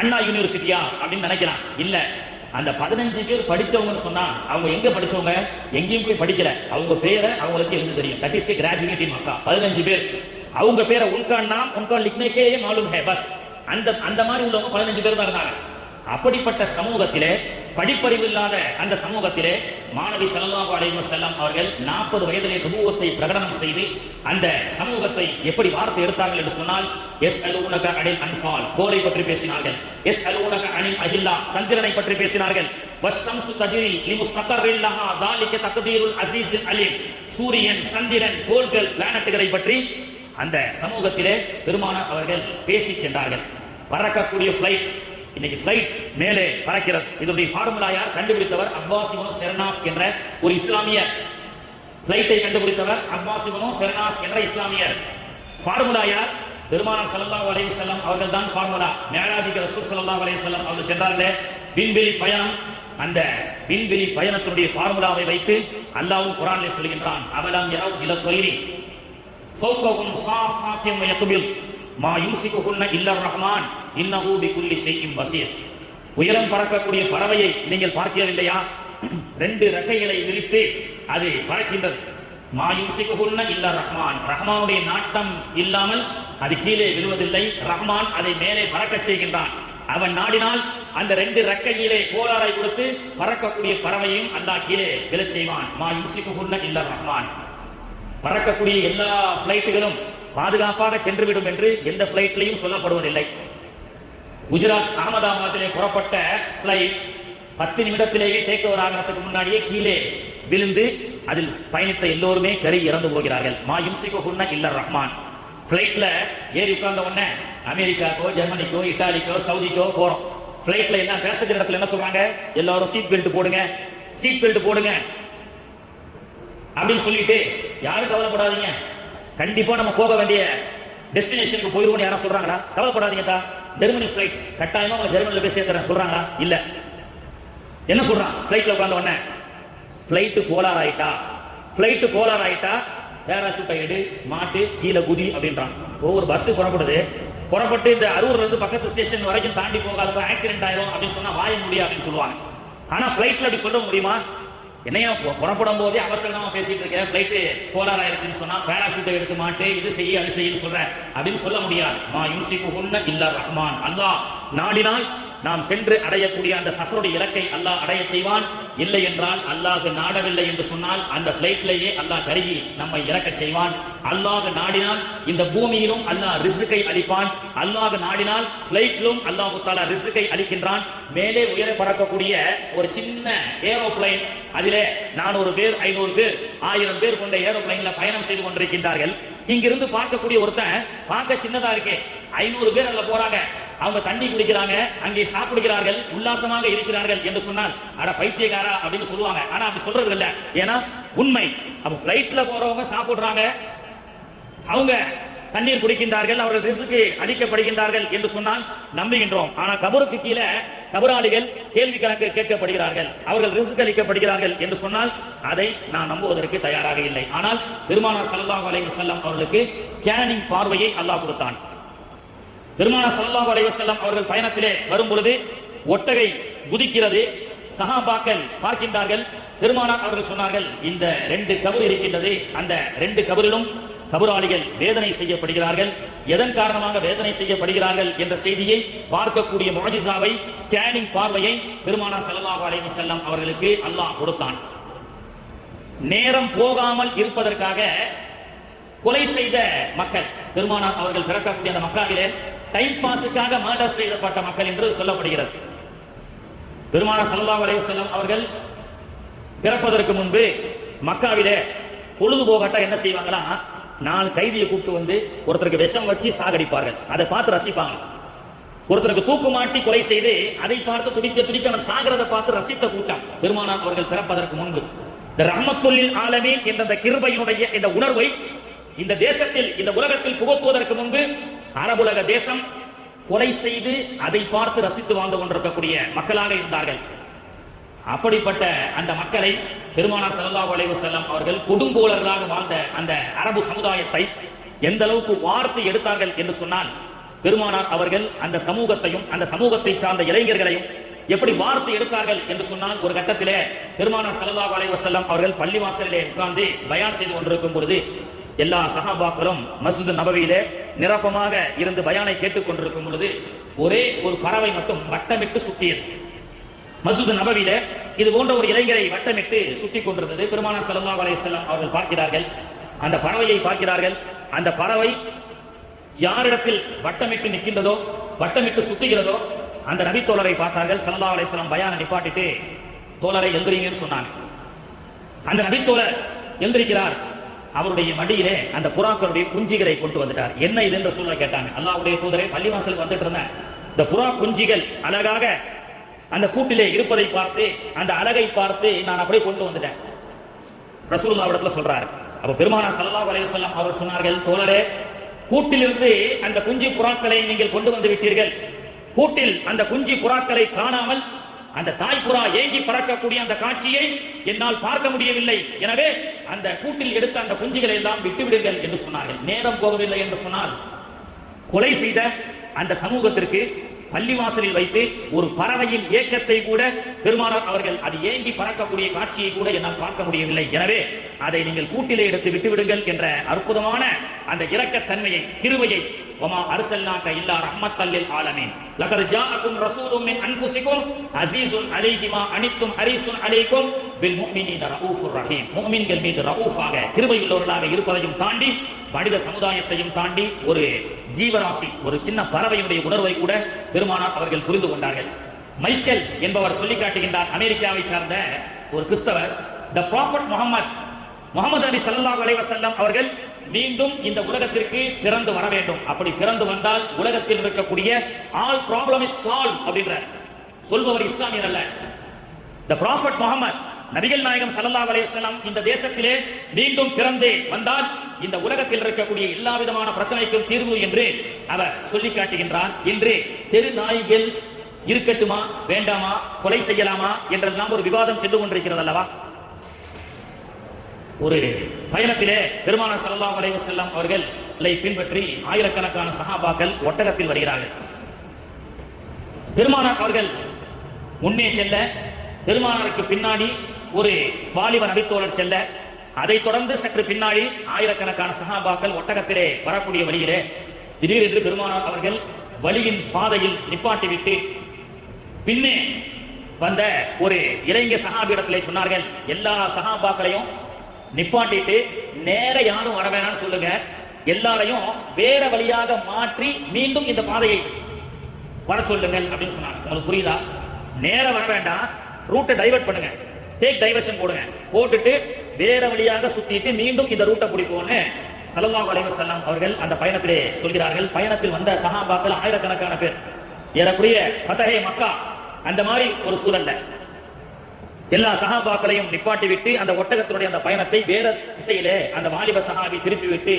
S1: அண்ணா யூனிவர்சிட்டியா அப்படின்னு நினைக்கிறான். இல்ல, அந்த 15 பேர் படிச்சவங்கன்னு சொன்னா அவங்க எங்க படிச்சவங்க? எங்கேயும் போய் படிக்கல. அவங்க பேரை அவங்களுக்கு எழுத தெரியும். That is a graduate in மக்கா. 15 பேர். அவங்க பேரை உன்கா நாம் உன்கா லிக்னே கே மாலூம் ஹே பஸ். அந்த மாதிரி உள்ளவங்க 15 பேர் தான் இருந்தாங்க. அப்படிப்பட்ட சமூகத்திலே, படிப்பறிவு இல்லாத அந்த சமூகத்திலே மாநபி ஸல்லல்லாஹு அலைஹி வஸல்லம் அவர்கள் 40 வயதிலே நபுவத்தை பிரகடனம் செய்து அந்த சமூகத்தை எப்படி வார்த்தை எடுத்தார்கள் என்று சொன்னால், யஸ்அலூனக அனில் அன்ஃபால், கோலை பற்றி பேசினார்கள். யஸ்அலூனக அனில் அஹில்லா, சந்திரனை பற்றி பேசினார்கள். வஷ்ஷம்சு தஜ்ரி லிமுஸ்தகர்ரின் லஹா தாலிக தக்தீருல் அஸீஸில் அலீம், சூரியன், சந்திரன், கோள்கள், பிளானட்டுகளை பற்றி அந்த சமூகத்திலே பெருமானார் அவர்கள் பேசி சென்றார்கள். பறக்கக்கூடிய ஃப்ளைட், இன்னைக்கு ஃப்ளைட் மேலே பறக்கிறது. இதனுடைய ஃபார்முலா யார் கண்டுபிடித்தவர்? அப்பாஸ் இப்னு ஃபெர்னாஸ் என்ற ஒரு இஸ்லாமியர். ஃப்ளைட்டை கண்டுபிடித்தவர் அப்பாஸ் இப்னு ஃபெர்னாஸ் என்ற இஸ்லாமியர். ஃபார்முலா யார்? பெருமானார் ஸல்லல்லாஹு அலைஹி வஸல்லம் அவர்கள் தான் ஃபார்முலா. மிஅராஜுக்கு ரசூல் ஸல்லல்லாஹு அலைஹி வஸல்லம் அவர்கள் சென்றார்களே, விண்வெளி பயணம், அந்த விண்வெளி பயணத்தினுடைய ஃபார்முலாவை வைத்து அல்லாஹ் குர்ஆனிலே சொல்கின்றான், அவலம் யரவு இல தைரி ஃபௌகஹும் ஸாஃபாத்தின் வயக்பில் மா யூசிகுஹுன்ன இல்லர் ரஹ்மான் இன்னஹு பிகுல்லி ஷைஇன் பஸீர். உயரம் பறக்கக்கூடிய பறவையை நீங்கள் பார்க்கிறீர்களா? 2 ரெக்கைகளை விரித்து அது பறக்கின்றது. மா யூசிகுஹுன்ன இல்லர் ரஹ்மான், ரஹ்மானுடைய நாட்டம் இல்லாமல் அது கீழே விழுவதில்லை. ரஹ்மான் அதை மேலே பறக்கச் செய்கின்றான். அவன் நாடினால் அந்த 2 ரெக்கையிலே கோளாறை கொடுத்து பறக்கக்கூடிய பறவையும் அல்லாஹ் கீழே விழச் செய்வான். மா யும்சிகுஹுன்ன இல்ல ரஹ்மான். பறக்கக்கூடிய எல்லா பிளைட்டுகளும் பாதுகாப்பாக சென்றுவிடும் என்று எந்த பிளைட்லையும் சொல்லப்படுவதில்லை. குஜராத் அகமதாபாத்திலே புறப்பட்ட பிளைட் 10 நிமிடத்திலேயே டேக் ஓவர் ஆகிறதுக்கு முன்னாடியே கீழே விழுந்து அதில் பயணித்த எல்லோருமே கறி இறந்து போகிறார்கள். மா யும்சிகுஹுன்ன இல்ல ரஹ்மான். பிளைட்ல ஏறி உட்கார்ந்த உடனே அமெரிக்காக்கோ, ஜெர்மனிக்கோ, இட்டாலிக்கோ, சவுதிக்கோ போறோம். பிளைட்ல எல்லாம் பேசஞ்சர் இடத்துல என்ன சொல்றாங்க? எல்லாரும் சீட் பெல்ட் போடுங்க, சீட் பெல்ட் போடுங்க அப்படின்னு சொல்லிட்டு யாரும் கவலைப்படாதீங்க, கண்டிப்பா நம்ம போக வேண்டிய டெஸ்டினேஷனுக்கு போயிருவோம் யாரும் சொல்றாங்களா? கவலைப்படாதீங்கடா, ஜெர்மனி பிளைட் கட்டாயமா உங்களை ஜெர்மனில போய் சேர்த்துறேன் சொல்றாங்களா? இல்ல. என்ன சொல்றான்? பிளைட்ல உட்கார்ந்த உடனே பிளைட் கோளார் ஆயிட்டா, பிளைட் கோளார் ஆயிட்டா பேராசூட்டை எடு, மாட்டு, கீழே குதி அப்படின்றான். ஒரு பஸ் புறப்பட்டு இந்த அரூர்ல இருந்து பக்கத்து ஸ்டேஷன் வரைக்கும் தாண்டி போகாத ஆக்சிடென்ட் ஆயிரும் அப்படின்னு சொன்னா வாய முடியாது அப்படின்னு சொல்லுவாங்க. ஆனா பிளைட்ல அப்படி சொல்ல முடியுமா? என்னையா புறப்படும் போதே அவசரமா பேசிட்டு இருக்க, பிளைட் கோளார் ஆயிருச்சுன்னு சொன்னா பேராசூட்டை எடுத்து மாட்டு, இது செய்ய அது செய்யன்னு சொல்றேன் அப்படின்னு சொல்ல முடியாது. மா யும்சிகுஹுன்ன இல்ல ரஹ்மான். அல்லாஹ் நாடினால் நாம் சென்று அடையக்கூடிய அந்த சஃபருடைய இலக்கை அல்லாஹ் அடைய செய்வான். இல்லை என்றால் அல்லாஹ் நாடவில்லை என்று சொன்னால் அந்த பிளைட்லேயே அல்லாஹ் கருகி நம்மை இறக்க செய்வான். அல்லாஹ் நாடினால் இந்த பூமியிலும் அல்லாஹ் ரிஸ்கை அளிப்பான். அல்லாஹ் நாடினால் பிளைட்டிலும் அல்லாஹ் தஆலா ரிஸ்கை அளிக்கின்றான். மேலே உயர பறக்கக்கூடிய ஒரு சின்ன ஏரோப்ளைன், அதிலே 400 பேர், 500 பேர், 1000 பேர் கொண்ட ஏரோப்ளைன்ல பயணம் செய்து கொண்டிருக்கின்றார்கள். இங்கிருந்து பார்க்கக்கூடிய ஒருத்தன் பார்க்க சின்னதா இருக்கே, 500 பேர் அதுல போறாங்க, அவங்க தண்ணி குடிக்கிறாங்க, அங்கே சாப்பிடுகிறார்கள், உல்லாசமாக இருக்கிறார்கள் என்று சொன்னால் அட பைத்தியக்காரா அப்படின்னு சொல்லுவாங்க. ஆனா அப்படி சொல்றது இல்ல, ஏன்னா உண்மை. அப்ப பிளைட்ல போறவங்க சாப்பிடுறாங்க, அவங்க தண்ணீர் குடிக்கின்றார்கள், அவர்கள் ரிஸ்க்கு அளிக்கப்படுகின்றார்கள் என்று சொன்னால் நம்புகின்றோம். ஆனா கபருக்கு கீழே கபராளிகள் கேள்வி கணக்கு கேட்கப்படுகிறார்கள், அவர்கள் ரிஸ்க் அளிக்கப்படுகிறார்கள் என்று சொன்னால் அதை நான் நம்புவதற்கு தயாராக இல்லை. ஆனால் பெருமானார் ஸல்லல்லாஹு அலைஹி வஸல்லம் அவர்களுக்கு ஸ்கேனிங் பார்வையை அல்லாஹ் கொடுத்தான். பெருமானார் ஸல்லல்லாஹு அலைஹி வஸல்லம் அவர்கள் பயணத்திலே வரும் பொழுது ஒட்டகை குதிக்கிறது, சஹாபாக்கள் பார்க்கின்றார்கள். பெருமானார் அவர்கள் சொன்னார்கள், இந்த 2 கபர் இருக்கின்றது, அந்த 2 கபரிலும் கபராளிகள் வேதனை செய்யப்படுகிறார்கள். எதன் காரணமாக வேதனை செய்யப்படுகிறார்கள் என்ற செய்தியை பார்க்கக்கூடிய முஅஜிஸாவை, ஸ்கேனிங் பார்வையை பெருமானார் ஸல்லல்லாஹு அலைஹி வஸல்லம் அவர்களுக்கு அல்லாஹ் கொடுத்தான். நேரம் போகாமல் இருப்பதற்காக கொலை செய்த மக்கள், பெருமானார் அவர்கள் பிறக்கக்கூடிய அந்த மக்காவிலே டைம் பாஸுக்காக மர்டர் செய்யப்பட்ட மக்கள் என்று சொல்லப்படுகிறது. பெருமானார் ஸல்லல்லாஹு அலைஹி வஸல்லம் அவர்கள் பிறப்பதற்கு முன்பு மக்காவிலே பொழுது போகட்ட என்ன செய்வாங்களா, 4 கைதியை கூப்பிட்டு வந்து ஒருத்தருக்கு விஷம் வச்சு சாகடிப்பார்கள், அதை பார்த்து ரசிப்பாங்க. ஒருத்தருக்கு தூக்கு மாட்டி கொலை செய்து அதை பார்த்து துடிக்க துடிக்க அவன் சாகிறதை பார்த்து ரசித்த கூட்டம் பெருமானார் அவர்கள் பிறப்பதற்கு முன்பு. இந்த ரஹ்மத்துல் ஆலமீன் என்ற இந்த கிருபையினுடைய இந்த உணர்வை இந்த தேசத்தில், இந்த உலகத்தில் புகுத்துவதற்கு முன்பு அரபுலக தேசம் கொலை செய்து அதை பார்த்து ரசித்து வாழ்ந்து கொண்டிருக்கக்கூடிய மக்களாக இருந்தார்கள். அப்படிப்பட்ட அந்த மக்களை பெருமானார் ஸல்லல்லாஹு அலைஹி வஸல்லம் அவர்கள் கொடுங்கோலர்களாக வாழ்ந்த அந்த அரபு சமுதாயத்தை எந்த அளவுக்கு வார்த்தை எடுத்தார்கள் என்று சொன்னால், பெருமானார் அவர்கள் அந்த சமூகத்தையும் அந்த சமூகத்தை சார்ந்த இளைஞர்களையும் எப்படி வார்த்தை எடுத்தார்கள் என்று சொன்னால், ஒரு கட்டத்திலே பெருமானார் ஸல்லல்லாஹு அலைஹி வஸல்லம் அவர்கள் பள்ளிவாசலிலே உட்கார்ந்து பயான் செய்து கொண்டிருக்கும் பொழுது எல்லா சஹாபாக்களும் மஸ்ஜித் நபவியிலே நிரப்பமாக இருந்து பயானை கேட்டுக் கொண்டிருக்கும் பொழுது ஒரே ஒரு பறவை மட்டும் வட்டமிட்டு சுற்றியது. மஸ்ஜித் நபவியிலே இது போன்ற ஒரு இளைஞரை வட்டமிட்டு சுற்றி கொண்டிருந்தது. பெருமானார் ஸல்லல்லாஹு அலைஹி வஸல்லம் அவர்கள் பார்க்கிறார்கள், அந்த பறவையை பார்க்கிறார்கள். அந்த பறவை யாரிடத்தில் வட்டமிட்டு நிற்கின்றதோ, வட்டமிட்டு சுற்றுகிறதோ அந்த நபி தோழரை பார்த்தார்கள். ஸல்லல்லாஹு அலைஹி வஸல்லம் பயானை நிப்பாட்டிட்டு, தோழரை எந்திரிங்கன்னு சொன்னாங்க. அந்த நபி தோழர் எந்திரிக்கிறார். அவருடைய மடியிலே அந்த புறாக்களுடைய குஞ்சிகளை கொண்டு வந்துட்டார். என்ன இது என்று சொல்ல கேட்டாங்க. அல்லாஹ்வுடைய தூதரே, பள்ளிவாசல் வந்துட்டு இருந்தேன், இந்த புறா குஞ்சிகள் அழகாக அந்த கூட்டிலே இருப்பதை பார்த்து, அந்த அழகை பார்த்து நான் அப்படியே கொண்டு வந்துட்டேன். ரசூலுல்லாஹ் இடத்துல சொல்றாரு. அப்ப பெருமானார் ஸல்லல்லாஹு அலைஹி வஸல்லம் அவர்கள் சொன்னார்கள், தோழரே, கூட்டிலிருந்து அந்த குஞ்சு புறாக்களை நீங்கள் கொண்டு வந்து விட்டீர்கள். கூட்டில் அந்த குஞ்சு புறாக்களை காணாமல் அந்த தாய் புறா ஏங்கி பறக்கக்கூடிய அந்த காட்சியை என்னால் பார்க்க முடியவில்லை. எனவே அந்த கூட்டில் எடுத்த அந்த குஞ்சுகளை எல்லாம் விட்டுவிடுங்கள் என்று சொன்னார்கள். நேரம் போகவில்லை என்று சொன்னால் கொலை செய்த அந்த சமூகத்திற்கு பள்ளிவாசலில் வைத்து ஒரு பறவையின் ஏக்கத்தை கூட பெருமானார் அவர்கள் அது ஏங்கி பறக்கக்கூடிய காட்சியை கூட என்னால் பார்க்க முடியவில்லை. எனவே அதை நீங்கள் கூட்டிலே எடுத்து விட்டுவிடுங்கள் என்ற அற்புதமான அந்த இரக்கத்தன்மையை, கிருபையை, வமா அர்சல்னாக இல்லா ரஹ்மத்தல் லில் ஆலமீன் லகத் ஜாஅக்கும் ரசூலும் மின் அன்ஃபுசிக்கும் அஸீஸுன் அலைஹி மா அனித்தும் ஹரீஸுன் அலைக்கும் பில் முஃமினீன ரഊஃபுர் ரஹீம். முஃமின்கள் மீது ரഊஃபாக, கிருபையுள்ளவர்களாக இருப்பதையும் தாண்டி, மனித சமுதாயத்தையும் தாண்டி ஒரு ஜீவராசி, ஒரு சின்ன பறவையினுடைய உணர்வை கூட பெருமானார் அவர்கள் புரிந்து கொண்டார்கள். மைக்கேல் என்பவர் சொல்லி காட்டுகின்றார், அமெரிக்காவை சார்ந்த ஒரு கிறிஸ்தவர், தி ப்ராஃபட் முஹம்மது நபி ஸல்லல்லாஹு அலைஹி வஸல்லம் அவர்கள் மீண்டும் இந்த உலகத்திற்கு பிறந்து வர வேண்டும். அப்படி பிறந்து வந்தால் உலகத்தில் இருக்கக்கூடிய ஆல் ப்ராப்ளம் இஸ் சால்வ் அப்படின்ற சொல்பவர் இஸ்லாமியர் அல்ல. தி ப்ராஃபட் முஹம்மது, நபிகள் நாயகம் ஸல்லல்லாஹு அலைஹி வஸல்லம் இந்த தேசத்திலே மீண்டும் பிறந்தே வந்தால் இந்த உலகத்தில் இருக்கக்கூடிய எல்லா விதமான பிரச்சனைக்கும் தீர்வு என்று அவர் சொல்லி காட்டுகின்றார். இன்று தெரு நாய்கள் இருக்கட்டுமா வேண்டாமா, கொலை செய்யலாமா என்றெல்லாம் ஒரு விவாதம் சென்று கொண்டிருக்கிறது அல்லவா. ஒரு பயணத்திலே பெருமானார் ஸல்லல்லாஹு அலைஹி வஸல்லம் அவர்களை பின்பற்றி ஆயிரக்கணக்கான சஹாபாக்கள் ஒட்டகத்தில் வருகிறார்கள். பெருமானார் அவர்கள் முன்னே செல்ல, பெருமானாருக்கு பின்னாடி ஒரு வாலிப நபித்தோழர் செல்ல, அதைத் தொடர்ந்து சற்று பின்னாடி ஆயிரக்கணக்கான சஹாபாக்கள் ஒட்டகத்திலே வரக்கூடிய வழியிலே திடீரென்று பெருமானார் அவர்கள் வழியின் பாதையில் நிப்பாட்டிவிட்டு பின்னே வந்த ஒரு இளைஞர் சஹாபியிடத்திலே சொன்னார்கள், எல்லா சஹாபாக்களையும் நிப்பாட்டிட்டு நேர யாரும் வர வேணாம்னு சொல்லுங்க, எல்லாரையும் வேற வழியாக மாற்றி மீண்டும் இந்த பாதையை வர சொல்லுங்கள் அப்படின்னு சொன்னாங்க. உங்களுக்கு புரியுதா? நேர வர வேண்டாம், ரூட்டை டைவர்ட் பண்ணுங்க, டேக் டைவர்ஷன் போடுங்க, போட்டுட்டு வேற வழியாக சுத்திட்டு மீண்டும் இந்த ரூட்டை பிடிப்போம்னு ஸல்லல்லாஹு அலைஹி வஸல்லம் அவர்கள் அந்த பயணத்திலே சொல்கிறார்கள். பயணத்தில் வந்த சஹாபாக்கள் ஆயிரக்கணக்கான பேர், ஏறக்குறைய ஃபதஹே மக்கா அந்த மாதிரி ஒரு சூழல்ல எல்லா சஹாபாக்களையும் நிப்பாட்டி விட்டு அந்த ஒட்டகத்தினுடைய அந்த பயணத்தை வேற திசையிலே அந்த வாலிப சஹாபி திருப்பி விட்டு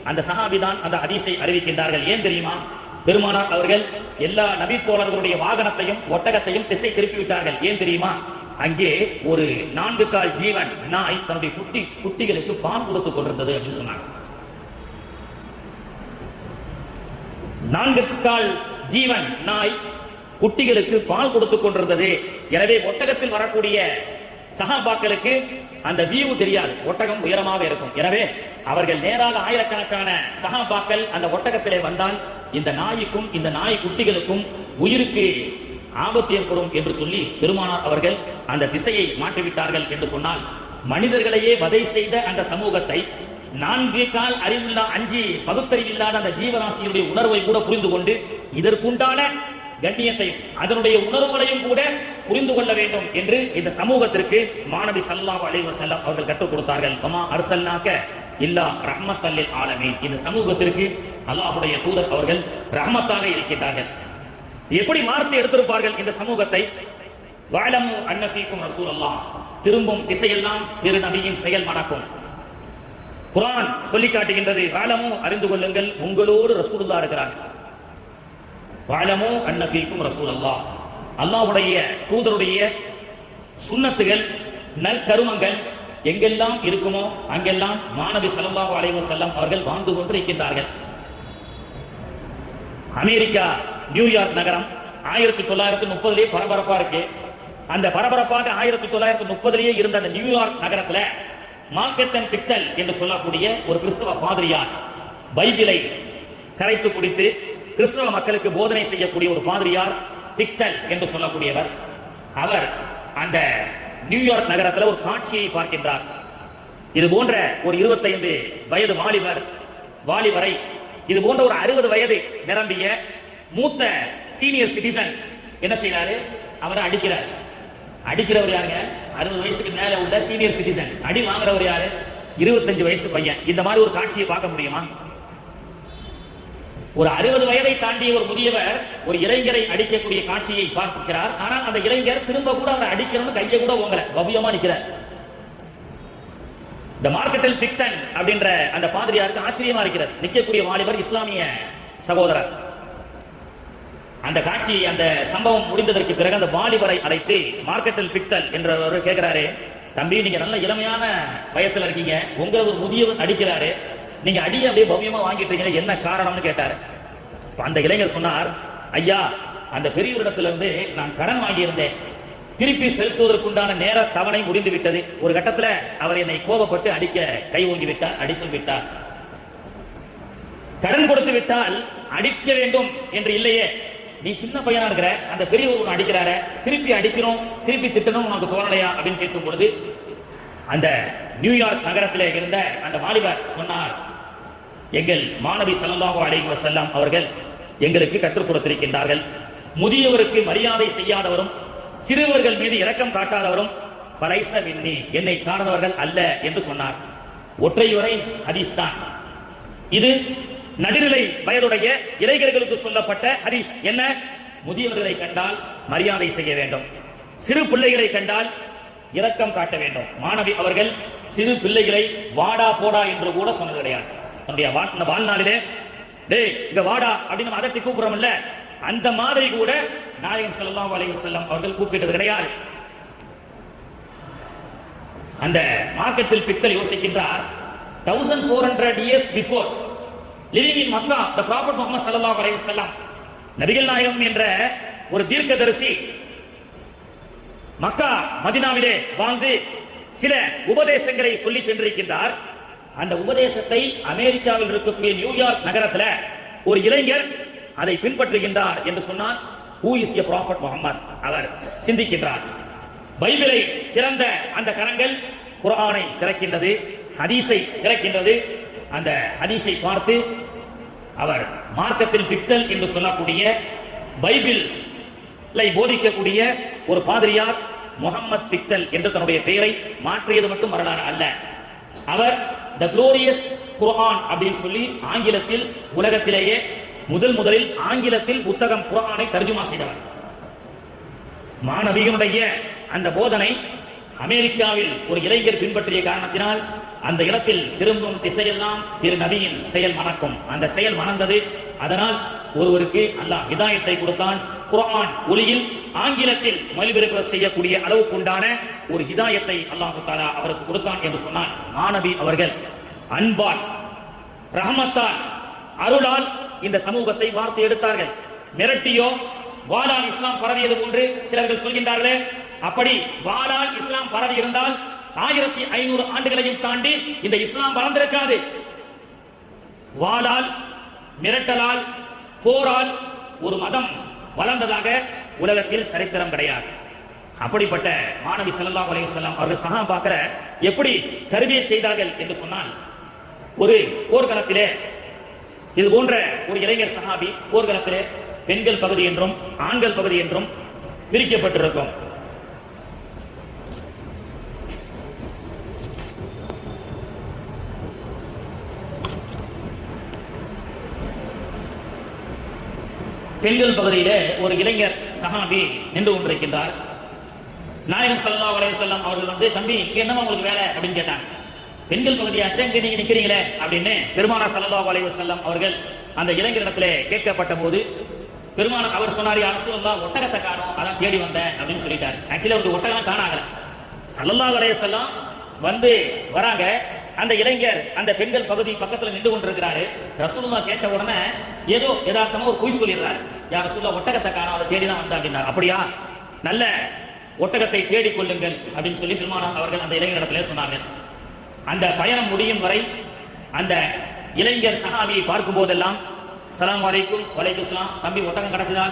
S1: அந்த சஹாபி தான் அந்த ஹதீஸை அறிவிக்கின்றார்கள். ஏன் தெரியுமா? பெருமானார் அவர்கள் எல்லா நபி தோழர்களுடைய வாகனத்தையும் ஒட்டகத்தையும் திசை திருப்பி விட்டார்கள். ஏன் தெரியுமா? அங்கே ஒரு 4 கால் ஜீவன் நாய் தன்னுடைய குட்டிகளுக்கு பால் கொடுத்துக் கொண்டிருந்தது அப்படின்னு சொன்னாங்க. 4 கால் ஜீவன் நாய் குட்டிகளுக்கு பால் கொடுத்துக் கொண்டிருந்தது. எனவே ஒட்டகத்தில் வரக்கூடிய சஹாபாக்களுக்கு அந்த வியூ தெரியாது, ஒட்டகம் உயரமாக இருக்கும். எனவே அவர்கள் நேராக ஆயிரக்கணக்கான சஹாபாக்கள் அந்த ஒட்டகத்திலே வந்தால் இந்த நாய்க்கும் இந்த நாய் குட்டிகளுக்கும் உயிருக்கு ஆபத்து ஏற்படும் என்று சொல்லி பெருமானார் அவர்கள் அந்த திசையை மாற்றிவிட்டார்கள் என்று சொன்னால், மனிதர்களையே வதை செய்த அந்த சமூகத்தை 4 கால் அறிவில்லா 5 பகுத்தறிவில்லாத அந்த ஜீவராசியுடைய உணர்வை கூட புரிந்து கொண்டு இதற்குண்டான கண்ணியத்தையும் அதனுடைய உணர்வுகளையும் கூட புரிந்து கொள்ள வேண்டும் என்று இந்த சமூகத்திற்கு மாநபி ஸல்லல்லாஹு அலைஹி வஸல்லம் அவர்கள் கற்றுக் கொடுத்தார்கள். வமா அர்சல்னாக இல்லா ரஹ்மத்தல் லில் ஆலமீன். இந்த சமூகத்திற்கு அல்லாஹ்வுடைய தூதர் அவர்கள் ரஹ்மத்தாக இருக்கின்றார்கள். எப்படி மார்த்தி எடுத்திருப்பார்கள் இந்த சமூகத்தை? வஅலமு அன்ன ஃபீக்கும் ரசூலல்லாஹ். திரும்பும் திசையெல்லாம் திருநபியின் செயல் நடக்கும். குர்ஆன் சொல்லி காட்டுகின்றது, வஅலமு அறிந்து கொள்ளுங்கள், உங்களோடு ரசூலுல்லாஹ் இருக்கிறார். வஅலமு அன்ன ஃபீக்கும் ரசூலல்லாஹ். அல்லாஹ்வுடைய தூதருடைய சுன்னத்துகள் நற்கருமங்கள் எங்கெல்லாம் இருக்குமோ அங்கெல்லாம் மாநபி ஸல்லல்லாஹு அலைஹி வஸல்லம் அவர்கள் வாழ்ந்து கொண்டிருக்கின்றார்கள். அமெரிக்கா நியூயார்க் நகரம் 1930 பரபரப்பா இருக்கு. அந்த பரபரப்பாக 1930 இருந்த அந்த நியூயார்க் நகரத்துல மார்க்கெட் பிக்டல் என்று சொல்லக்கூடிய ஒரு கிறிஸ்தவ பாதிரியார் பைபிளை கரைத்து குடித்து கிறிஸ்தவ மக்களுக்கு போதனை செய்யக்கூடிய ஒரு பாதிரியார் பிக்டல் என்று சொல்லக்கூடியவர். அவர் அந்த நியூயார்க் நகரத்தில் ஒரு காட்சியை பார்க்கின்றார். இது போன்ற ஒரு 25 வயது வாலிபரை இது போன்ற ஒரு 60 வயது நிரம்பிய மூத்த சீனியர் சிட்டிசன் என்ன செய்யறாரு? அவரை அடிக்கிறார். அடிக்கிறவர் யாருங்க? 60 வயசுக்கு மேல உள்ள சீனியர் சிட்டிசன். அடி வாங்குறவர் யாரு? 25 வயசு பையன். இந்த மாதிரி ஒரு காட்சியை பார்க்க முடியுமா? ஒரு 60 வயதை தாண்டிய ஒரு முதியவர் ஒரு இளைஞரை அடிக்கக்கூடிய காட்சியை பார்க்கிறார். ஆனால் அந்த இளைஞர் திரும்ப கூட அவரை அடிக்கணும்னு கையை கூட ஓங்கல, பவ்யமா நிற்கிறார். இந்த மார்க்கெட்டில் பிக்டன் அப்படின்ற அந்த பாதிரியாருக்கு ஆச்சரியமா இருக்கிறது. நிற்கக்கூடிய வாலிபர் இஸ்லாமிய சகோதரர். அந்த காட்சி, அந்த சம்பவம் முடிந்ததற்கு பிறகு அந்த வாலிபரை அழைத்து மார்க்கெட்டில் பிக்டல் என்றவர் கேட்கிறாரு, தம்பி நீங்க நல்ல இளமையான வயசுல இருக்கீங்க, உங்களை ஒரு முதியவர் அடிக்கிறாரு, நீங்க அடியை அப்படியே பவ்யமா வாங்கிட்டு இருக்கீங்க, என்ன காரணம்னு கேட்டாரு. அந்த இளைஞர் சொன்னார், ஐயா அந்த பெரியவரிடத்திலிருந்து நான் கடன் வாங்கியிருந்தேன், திருப்பி செலுத்துவதற்குண்டான நேர தவணை முடிந்து விட்டது. ஒரு கட்டத்தில் அவர் என்னை கோபப்பட்டு அடிக்க கை ஓங்கி விட்டார், அடித்து விட்டார். கடன் கொடுத்து விட்டால் அடிக்க வேண்டும் என்று இல்லையே, நீ சின்ன பையனா இருக்கிற, அந்த பெரியவர் அடிக்கிறார, திருப்பி அடிக்கணும், திருப்பி திட்டணும் உனக்கு தோணலையா அப்படின்னு கேட்கும் பொழுது அந்த நியூயார்க் நகரத்தில் இருந்த அந்த வாலிபர் சொன்னார், எங்கள் மாணவி ஸல்லல்லாஹு அலைஹி வஸல்லம் அவர்கள் எங்களுக்கு கற்றுக் கொடுத்திருக்கின்றார்கள், முதியவருக்கு மரியாதை செய்யாதவரும் சிறுவர்கள் மீது இரக்கம் காட்டாதவரும் ஃபலைஸ மின்னி, என்னை சார்ந்தவர்கள் அல்ல என்று சொன்னார். ஒற்றையுறை ஹதீஸ் தான் இது. நடுநிலை வயதுடைய இளைஞர்களுக்கு சொல்லப்பட்ட ஹதீஸ் என்ன? முதியவர்களை கண்டால் மரியாதை செய்ய வேண்டும், சிறு பிள்ளைகளை கண்டால் இரக்கம் காட்ட வேண்டும். மாணவி அவர்கள் சிறு பிள்ளைகளை வாடா போடா என்று கூட சொன்னது கிடையாது. தன்னுடைய வாழ்நாளிலே டேய் இங்க வாடா அப்படின்னு அதட்டி கூப்பிடுறோம் இல்ல, அந்த மாதிரி கூட நாயகம் ஸல்லல்லாஹு அலைஹி வஸல்லம் அவர்கள் கூப்பிட்டது கிடையாது. அந்த மார்க்கத்தில் பித்தல் யோசிக்கின்றார், 1400 years before living in Makkah, the Prophet Muhammad sallallahu alaihi wasallam, நபிகள் நாயகம் என்ற ஒரு தீர்க்கதரிசி மக்கா மதீனாவிலே வாழ்ந்து சில உபதேசங்களை சொல்லி சென்றிருக்கின்றார். அந்த உபதேசத்தை அமெரிக்காவில் இருக்கக்கூடிய நியூயார்க் நகரத்தில் ஒரு இளைஞர் அதை பின்பற்றுகின்றார் என்று சொன்னால் who is a prophet Muhammad? அவர் சிந்திக்கின்றார். பைபிளை திறந்த அந்த கரங்கள் குர்ஆனை திறக்கின்றது, ஹதீஸை திறக்கின்றது. அந்த ஹதீஸை பார்த்து அவர் மார்க்கத்தில் பித்தல் என்று சொல்லக்கூடிய பைபிளை போதிக்கக்கூடிய ஒரு பாதிரியார் முகம்மது பித்தல் என்று தன்னுடைய பெயரை மாற்றியது மட்டும் வரலாறு அல்ல. அவர் த குளோரியஸ் குர்ஆன் அப்படின்னு சொல்லி ஆங்கிலத்தில் உலகத்திலேயே முதலில் ஆங்கிலத்தில் புத்தகம் குர்ஆனை தர்ஜுமா செய்தவர். மாணவிகளுடைய அந்த போதனை அமெரிக்காவில் ஒரு இளைஞர் பின்பற்றிய காரணத்தினால் அந்த இடத்தில் திரும்பும் திசையெல்லாம் திரு நபியின் செயல் மணக்கும். அந்த செயல் மணந்தது. அதனால் ஒருவருக்கு அல்லாஹ் ஹிதாயத்தை கொடுத்தான். குர்ஆன் ஒலியில் ஆங்கிலத்தில் மொழிபெயர்ப்பு செய்யக்கூடிய அளவுக்குண்டான ஒரு ஹிதாயத்தை அல்லாஹ் தஆலா அவருக்கு கொடுத்தான் என்று சொன்னார். மாணவி அவர்கள் அன்பால், ரஹமத்தால், அருளால் இந்த சமூகத்தை வார்த்தை எடுத்தார்கள். மிரட்டியோ வாளால் இஸ்லாம் பரவியது போன்று சிலர்கள் சொல்கின்றார்களே, அப்படி வாளால் இஸ்லாம் பரவி இருந்தால் 1500 ஆண்டுகளையும் தாண்டி இந்த இஸ்லாம் வளர்ந்திருக்காது. வாளால், மிரட்டலால், போரால் ஒரு மதம் வளர்ந்ததாக உலகத்தில் சரித்திரம் கிடையாது. அப்படிப்பட்ட மாணவி ஸல்லல்லாஹு அலைஹி வஸல்லம் அவர்கள் சஹாபாக்கள எப்படி தர்பியத் செய்தார்கள் என்று சொன்னால், ஒரு போர்க்களத்திலே இது போன்ற ஒரு இளைஞர் சஹாபி போர்க்களத்திலே பெண்கள் பகுதி என்றும் ஆண்கள் பகுதி என்றும் பிரிக்கப்பட்டிருக்கும். பெண்கள் பகுதியிலே ஒரு இளைஞர் சஹாபி நின்று கொண்டிருக்கின்றார். நாயகம் ஸல்லல்லாஹு அலைஹி வஸல்லம் அவர்கள் தம்பி என்னமா உங்களுக்கு வேலை அப்படின்னு கேட்டாங்க. பெண்கள் பகுதியாச்சே, இங்க நீங்க நிக்கிறீங்களே அப்படின்னு பெருமானார் ஸல்லல்லாஹு அலைஹி வஸல்லம் அவர்கள் அந்த இளைஞரிடத்திலே கேட்கப்பட்ட போது பெருமானார் அவர் சொன்னார், யா ரசூலல்லாஹ் ஒட்டகத்தை காணோம், அதான் தேடி வந்தேன் அப்படின்னு சொல்லிட்டாரு. ஆக்சுவலி அவருக்கு ஒட்டகம் காணாகல. ஸல்லல்லாஹு அலைஹி வஸல்லம் வராங்க. அந்த இளைஞர் அந்த பெண்கள் பகுதி பக்கத்துல நின்று கொண்டிருக்கிறாரு. ரசூலுல்லாஹ் கேட்ட உடனே ஏதோ யதார்த்தமா ஒரு பொய் சொல்லிடுறாரு. யா ரசூலுல்லாஹ் ஒட்டகத்தை காணோம், அதை தேடிதான் வந்தேன் அப்படின்னாரு. அப்படியா, நல்ல ஒட்டகத்தை தேடிக் கொள்ளுங்கள் அப்படின்னு சொல்லி பெருமானார் அவர்கள் அந்த இளைஞரிடத்திலே சொன்னார்கள். அந்த பயணம் முடியும் வரை அந்த இளைஞர் சஹாபியை பார்க்கும் போதெல்லாம் ஸலாம் அலைக்கும், வலைக்கும் ஸலாம், தம்பி ஒட்டகம் கிடைச்சதா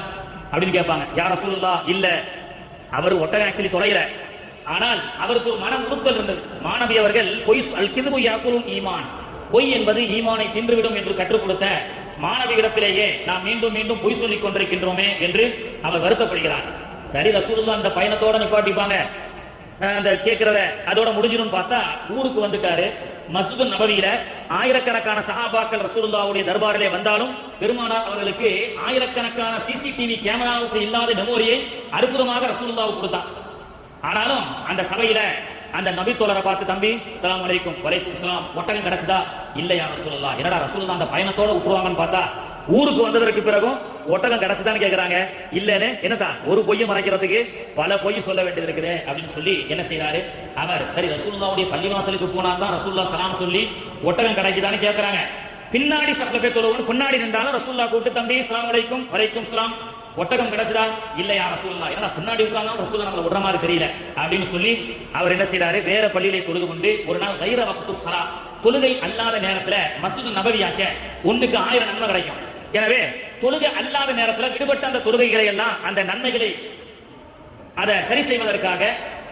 S1: அப்படின்னு கேட்பாங்க. யா ரசூலுல்லாஹ் இல்ல, அவர் ஒட்டகம் ஆக்சுவலி தொலைகிற, ஆனால் அவருக்கு ஒரு மன உறுத்தல் இருந்தது. மாணவி அவர்கள் பொய் அல் கிதுபு யாக்குலுல் ஈமான், பொய் என்பது ஈமானை தின்றுவிடும் என்று கற்றுக் கொடுத்த மாணவி இடத்திலேயே நாம் மீண்டும் மீண்டும் பொய் சொல்லிக் கொண்டிருக்கின்றோமே என்று அவர் வருத்தப்படுகிறார். சரி, ரசூலுல்லாஹ் அந்த பயணத்தோட நிப்பாட்டிப்பாங்க, அந்த கேட்கிறத அதோட முடிஞ்சிடும் பார்த்தா ஊருக்கு வந்துட்டாரு. மஸ்ஜிது நபவியில ஆயிரக்கணக்கான சஹாபாக்கள் ரசூலுல்லாஹ்வுடைய தர்பாரிலே வந்தாலும் பெருமானார் அவர்களுக்கு ஆயிரக்கணக்கான சிசிடிவி கேமராவுக்கு இல்லாத மெமோரியை அற்புதமாக ரசூலுல்லாஹ் கொடுத்தான். ஆனாலும் அந்த சபையில அந்த நபி தோழரை பார்த்து, தம்பி ஸலாம் அலைக்கும், வலைக்கும் ஸலாம், ஒட்டகம் கிடைச்சதா? இல்லையா ரசூலுல்லாஹ். என்னடா ரசூலுல்லாஹ் அந்த பயணத்தோட விட்டுருவாங்கன்னு பார்த்தா ஊருக்கு வந்ததற்கு பிறகும் ஒட்டகம் கிடைச்சதான்னு கேட்கிறாங்க. இல்லன்னு என்னதான் ஒரு பொய்யை மறைக்கிறதுக்கு பல பொய் சொல்ல வேண்டியது இருக்குது அப்படின்னு சொல்லி என்ன செய்யறாரு அவர், சரி ரசூலுல்லாஹ்வுடைய பள்ளிவாசலுக்கு போனா தான் ரசூலுல்லாஹ் சலாம் சொல்லி ஒட்டகம் கிடைக்குதான்னு கேட்கறாங்க. பின்னாடி சஃப்ல போய் தொழுவணும், பின்னாடி நின்றாலும் ரசூலுல்லாஹ் கூப்பிட்டு, தம்பி ஸலாம் அலைக்கும், வலைக்கும் ஸலாம், ஒட்டகம் கிடைச்சதா? இல்லையா ரசூலுல்லாஹ், ஏன்னா பின்னாடி உட்கார்ந்தா ரசூலுல்லாஹ் நம்மள விடுற மாதிரி தெரியல அப்படின்னு சொல்லி அவர் என்ன செய்யறாரு, வேற பள்ளியிலே தொழுது கொண்டு ஒரு நாள் கைர வக்து ஸலா, தொழுகை அல்லாத நேரத்துல மஸ்ஜித் நபவியாச்சே, ஒண்ணுக்கு 1000 நன்மை கிடைக்கும். எனவே தொழுகை அல்லாத நேரத்துல விடுபட்ட அந்த தொழுகைகளை எல்லாம் அந்த நன்மைகளை அதை சரி செய்வதற்காக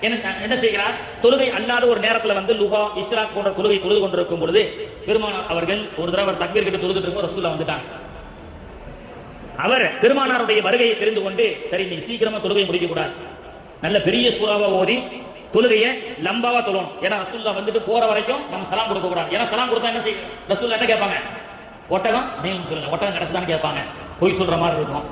S1: என்ன செய்கிறார், தொழுகை அல்லாத ஒரு நேரத்துல வந்து லுஹா இஸ்ராக் போன்ற தொழுகை தொழுது கொண்டிருக்கும் பொழுது பெருமானார் அவர்கள் ஒரு தடவை தக்பீர் கிட்ட தொழுதுட்டு இருக்கும் ரசூலுல்லாஹ் வந்துட்டாங்க. அவர் பெருமானாருடைய வருகையை தெரிந்து கொண்டு சரி நீ சீக்கிரமா தொழுகை முடிக்க கூடாது, நல்ல பெரிய சூறாவா ஓதி தொழுகையை லம்பாவா தொழணும். ஏன்னா ரசூலுல்லாஹ் வந்துட்டு போற வரைக்கும் நம்ம சலாம் கொடுக்க கூடாது. ஏன்னா சலாம் கொடுத்தா என்ன செய்ய ரசூலுல்லாஹ் என்ன கேட்பாங்க, ஒட்டகம் நீங்க சொல்லுங்க, ஒட்டகம் கிடைச்சதான்னு கேட்பாங்க, பொய் சொல்ற மாதிரி இருக்கும்.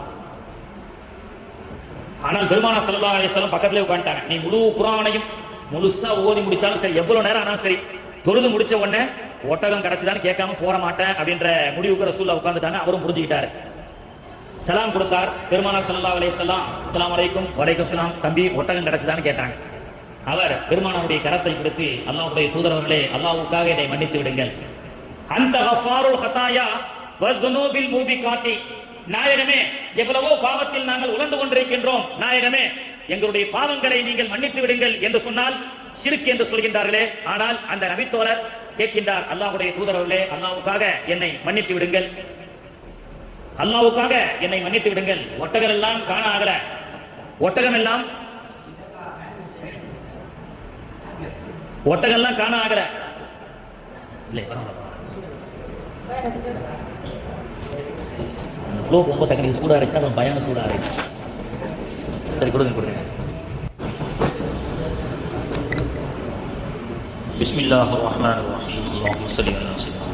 S1: ஆனால் பெருமானார் ஸல்லல்லாஹு அலைஹி வஸல்லம் பக்கத்திலே உட்கார்ந்துட்டாங்க. நீ முழு குர்ஆனையும் முழுசா ஓதி முடிச்சாலும் சரி, எவ்வளவு நேரம் ஆனாலும் சரி, தொழுது முடிச்ச உடனே ஒட்டகம் கிடைச்சதான்னு கேட்காம போற மாட்டேன் அப்படின்ற முடிவுக்கு ரசூலுல்லாஹ் உட்கார்ந்துட்டாங்க. அவரும் புரிஞ்சுக்கிட்டாரு. சலாம் கொடுத்தார். பெருமானார் ஸல்லல்லாஹு அலைஹி வஸல்லம் அஸ்ஸலாமு அலைக்கும் வலைக்கும் ஸலாம், தம்பி ஒட்டகம் கிடைச்சதான்னு கேட்டாங்க. அவர் பெருமானாருடைய கரத்தை பிடித்து அல்லாஹ்வுடைய தூதரவர்களே, அல்லாஹ்வுக்காக என்னை மன்னித்து விடுங்கள், அந்த கஃபாருல் ஹதாயா வதுனூபில் மூபிகாத்தி, நாயகமே எவ்வளவோ பாவத்தில் நாங்கள் உழந்து கொண்டிருக்கின்றோம், நாயகமே எங்களுடைய பாவங்களை நீங்கள் மன்னித்து விடுங்கள் என்று சொன்னால் ஷிர்க் என்று சொல்கின்றார்களே. ஆனால் அந்த நபித்தோழர் கேட்கின்றார், அல்லாஹ்வுடைய தூதரவர்களே, அல்லாஹ்வுக்காக என்னை மன்னித்து விடுங்கள், அல்லாஹ்வுக்காக என்னை மன்னித்து விடுங்கள். ஒட்டகம் எல்லாம் காண ஆகல, ஒட்டகம் எல்லாம் காண ஆகல. ஃப்ளோ ரொம்ப டக்குனு சூடாக இருந்துச்சு, அப்புறம் பயணம் சூடாக இருந்துச்சு. சரி கொடுங்க. பிஸ்மில்லாஹிர் ரஹ்மானிர் ரஹீம். அல்லாஹும்ம ஸல்லி அலா சய்யிதினா.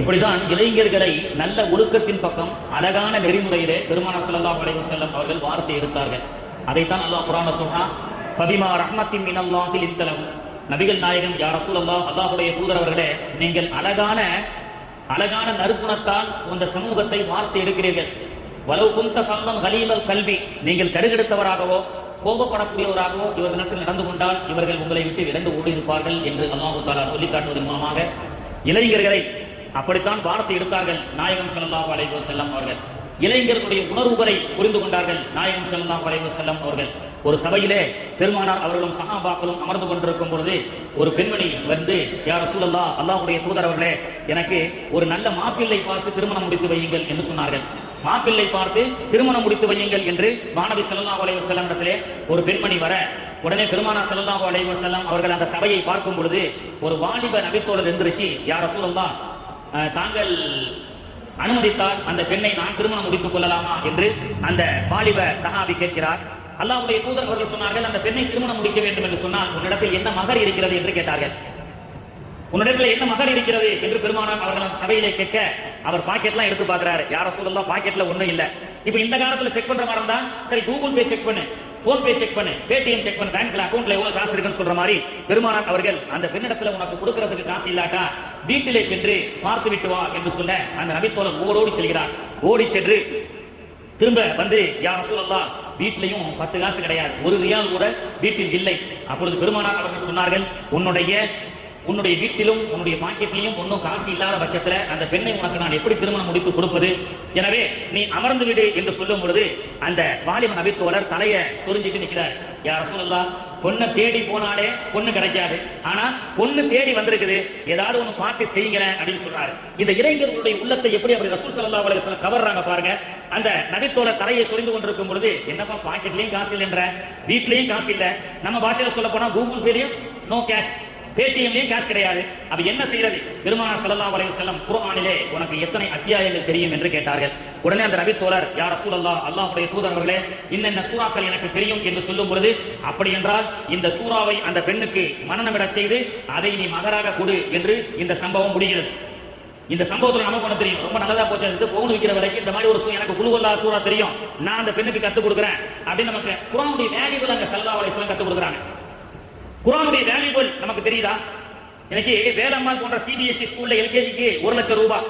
S1: இப்படிதான் இளைஞர்களை நல்ல ஒழுக்கத்தின் பக்கம் அழகான நெறிமுறையிலே பெருமானார் ஸல்லல்லாஹு அலைஹி வஸல்லம் அவர்கள் வார்த்தை எடுத்தார்கள். அதைத்தான் அல்லாஹ் குர்ஆன்ல சொல்றான், ஃபபிமா ரஹ்மத்தின் மினல்லாஹி லின்தலஹு, நபிகள் நாயகம் யா ரசூலல்லாஹ், அல்லாஹ்வுடைய தூதர் அவர்களே, நீங்கள் அழகான நறுக்குணத்தால் இந்த சமூகத்தை வார்த்தை எடுக்கிறீர்கள். வலவு குந்த ஃபல்லம் கலீலல் கல்வி, நீங்கள் கடுகெடுத்தவராகவோ கோபப்படக்கூடியவராகவோ இவர்களிடத்தில் நடந்து கொண்டால் இவர்கள் உங்களை விட்டு விரண்டு ஓடி இருப்பார்கள் என்று அல்லாஹ் தஆலா சொல்லி காட்டுவதன் மூலமாக இளைஞர்களை அப்படித்தான் வார்த்தை எடுத்தார்கள் நாயகம் ஸல்லல்லாஹு அலைஹி வஸல்லம் அவர்கள். இளைஞர்களுடைய உணர்வுகளை புரிந்து கொண்டார்கள் நாயகம் ஸல்லல்லாஹு அலைஹி வஸல்லம் அவர்கள். ஒரு சபையிலே பெருமானார் அவர்களும் சஹாபாக்களும் அமர்ந்து கொண்டிருக்கும் பொழுது ஒரு பெண்மணி வந்து, யா ரசூலல்லாஹ், அல்லாஹ்வுடைய தூதர் அவர்களே, எனக்கு ஒரு நல்ல மாப்பிள்ளை பார்த்து திருமணம் முடித்து வையுங்கள் என்று சொன்னார்கள். மாப்பிள்ளை பார்த்து திருமணம் முடித்து வையுங்கள் என்று மாணவி ஸல்லல்லாஹு அலைஹி வஸல்லம் இடத்திலே ஒரு பெண்மணி வர, உடனே பெருமானார் ஸல்லல்லாஹு அலைஹி வஸல்லம் அவர்கள் அந்த சபையை பார்க்கும் பொழுது ஒரு வாலிப நபித்தோழர் எந்திரிச்சு, யா ரசூலல்லாஹ், தாங்கள் அனுமதித்தால் அந்த பெண்ணை நான் திருமணம் முடித்துக் கொள்ளலாமா என்று அந்த வாலிப சஹாபி கேட்கிறார். அல்லாஹ்வுடைய தூதர் அவர்கள் சொன்னார்கள், அந்த பெண்ணை திருமணம் முடிக்க வேண்டும் என்று சொன்னால் உன்னிடத்தில் என்ன மகர் இருக்கிறது என்று கேட்டார்கள். உன்னிடத்தில் என்ன மகர் இருக்கிறது என்று பெருமானார் அவர்கள் சபையிலே கேட்க, அவர் பாக்கெட்லாம் எடுத்து பார்க்கிறாரு. யா ரசூலல்லாஹ், பாக்கெட்ல ஒண்ணும் இல்ல. இப்ப இந்த காலத்துல செக் பண்ற மாதிரி இருந்தா சரி கூகுள் பே செக் பண்ணு, போன் பே செக் பண்ணு, பேடிஎம் செக் பண்ணு, பேங்க்ல அக்கவுண்ட்ல எவ்வளவு காசு இருக்குன்னு சொல்ற மாதிரி பெருமானார் அவர்கள் அந்த பெண்ணிடத்துல உனக்கு கொடுக்கறதுக்கு காசு இல்லாட்டா வீட்டிலே சென்று பார்த்து விட்டு வா என்று சொல்ல அந்த நபித்தோழர் ஓடோடி செல்கிறார். ஓடி சென்று திரும்ப வந்து, யா ரசூலல்லாஹ், வீட்டிலையும் 10 காசு கிடையாது, 1 ரியால் கூட வீட்டில் இல்லை. அப்பொழுது பெருமானார் அவர்கள் சொன்னார்கள், உன்னுடைய வீட்டிலும் உன்னுடைய பாக்கெட்டிலும் ஒன்றும் காசு இல்லாத பட்சத்தில் அந்த பெண்ணை உனக்கு நான் எப்படி திருமணம் முடித்து கொடுப்பது? எனவே நீ அமர்ந்து விடு என்று சொல்லும் பொழுது அந்த வாலிப நபித்தோழர் தலையை சொரிஞ்சிட்டு நிற்கிறார். யா ரசூலல்லாஹ், பொண்ணை தேடி போனாலே பொண்ணு கிடைக்காது, ஆனா பொண்ணு தேடி வந்திருக்குது, ஏதாவது ஒண்ணு பார்த்து செய்யுங்களேன் அப்படின்னு சொல்றாரு. இந்த இளைஞர்களுடைய உள்ளத்தை எப்படி அப்படி ரசூல் ஸல்லல்லாஹு அலைஹி வஸல்லம் கவர்றாங்க பாருங்க. அந்த நபித்தோழர் தலையை சொரிந்து கொண்டிருக்கும் பொழுது, என்னப்பா பாக்கெட்லயும் காசு இல்லைன்ற, வீட்லயும் காசு இல்ல, நம்ம பாஷையில சொல்ல போனா கூகுள் பேலயும் நோ கேஷ், பேடிஎம்லயும் காசு கிடையாது. அப்ப என்ன செய்யறது? பெருமானார் ஸல்லல்லாஹு அலைஹி வஸல்லம் குர்ஆனிலே உனக்கு எத்தனை அத்தியாயங்கள் தெரியும் என்று கேட்டார்கள். உடனே அந்த நபித்தோழர், யா ரசூலல்லாஹ், அல்லாஹ்வுடைய தூதர் அவர்களே, இன்னென்ன சூறாக்கள் எனக்கு தெரியும் என்று சொல்லும் பொழுது, அப்படி என்றால் இந்த சூறாவை அந்த பெண்ணுக்கு மனனமிடச் செய்து அதை நீ மகராக கொடு என்று இந்த சம்பவம் முடிகிறது. இந்த சம்பவத்துல நமக்கு ஒண்ணு தெரியும், ரொம்ப நல்லதா போச்சு, போன் விற்கிற விலைக்கு இந்த மாதிரி ஒரு எனக்கு குழுவல்லா சூறா தெரியும், நான் அந்த பெண்ணுக்கு கத்துக் கொடுக்குறேன் அப்படின்னு நமக்கு குர்ஆனுடைய வேல்யூபிள் அங்க ஸல்லல்லாஹு அலைஹி வஸல்லம் கத்துக் கொடுக்குறாங்க. குர்ஆனுடைய வேல்யூபிள் நமக்கு தெரியுதா? எனக்கு வேலம்மாள் போன்ற சிபிஎஸ்இ ஸ்கூல்ல எல்கேஜிக்கு 1 லட்சம் ரூபாய்,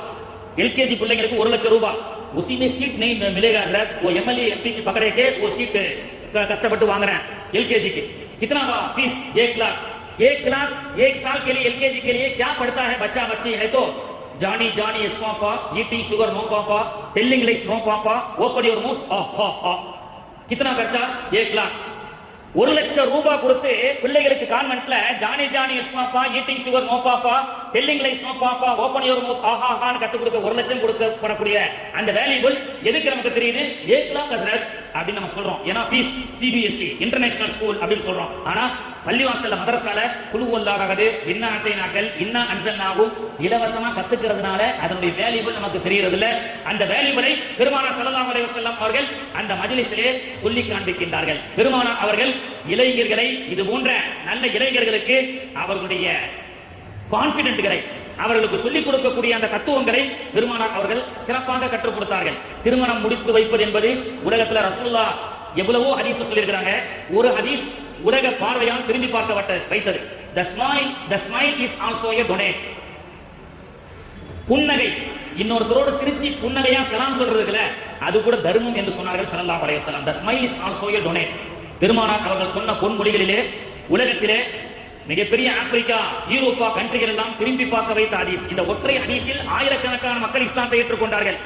S1: எல்கேஜி பிள்ளைங்களுக்கு 1 லட்சம் ரூபாய், उसी में सीट नहीं मिलेगा सर, वो एमएलए एमपी की पकड़े के वो सीट कष्टपट्टू वांग रहे हैं एलकेजी के, कितना फीस 1 लाख एक साल के लिए एलकेजी के लिए क्या पढ़ता है बच्चा बच्ची है तो Johnny Johnny is papa, eating sugar no papa, telling lies no papa, open your mouth ha. कितना खर्चा? 1 लाख. 1 லட்சம் ரூபாய் கொடுத்து பிள்ளைகளுக்கு கான்வென்ட்ல Johnny Johnny yes papa, eating sugar no papa, telling lies no papa, open your mouth ஆஹாஹான்னு கத்து கொடுக்க 1 லட்சம் கொடுக்கப்படக்கூடிய அந்த வேல்யூபிள் எதுக்கு நமக்கு தெரியுது? 1 लाख ஹஸ்ரத் அப்படின்னு நம்ம சொல்றோம். ஏன்னா ஃபீஸ் சிபிஎஸ்இ இன்டர்நேஷனல் ஸ்கூல் அப்படின்னு சொல்றோம். ஆனா பள்ளிவாசல்ல மதரசால குழுவல்லாகது வின்னா அட்டைனாக்கள் இன்னா அன்சல்னாகும் இலவசமா கத்துக்கிறதுனால அதனுடைய வேல்யூபிள் நமக்கு தெரியறது இல்ல. அந்த வேல்யூபிளை பெருமானார் ஸல்லல்லாஹு அலைஹி வஸல்லம் அவர்கள் அந்த மஜ்லிஸிலே சொல்லி காண்பிக்கின்றார்கள். பெருமானார் அவர்கள் இளைஞர்களை இது போன்ற நல்ல இளைஞர்களுக்கு அவர்களுடைய கான்பிடென்ட்களை அவர்களுக்கு சொல்லிக் கொடுக்கக்கூடிய அந்த தத்துவங்களை பெருமானார் அவர்கள் சிறப்பாக கற்றுக் கொடுத்தார்கள். திருமணம் முடித்து வைப்பது என்பது உலகத்தில் ரசூலுல்லாஹ் எவ்வளவோ ஹதீஸ் சொல்லியிருக்கிறாங்க. ஒரு ஹதீஸ் உலக பார்வையால் திரும்பி பார்க்க வைத்தது. The smile is also a donate. புன்னகை, இன்னொருத்தரோடு சிரிச்சி புன்னகையா சலாம் சொல்றதுல அது கூட தர்மம் என்று சொன்னார்கள் ஸல்லல்லாஹு அலைஹி வஸல்லம். The smile is also a donate. பெருமானார் அவர்கள் சொன்ன பொன்மொழிகளிலே உலகத்திலே மிகப்பெரிய ஆப்பிரிக்கா, யூரோப்பா கண்ட்ரிகள் எல்லாம் திரும்பி பார்க்க வைத்த ஹதீஸ். இந்த ஒற்றை ஹதீஸில் ஆயிரக்கணக்கான மக்கள் இஸ்லாத்தை ஏற்றுக்கொண்டார்கள்.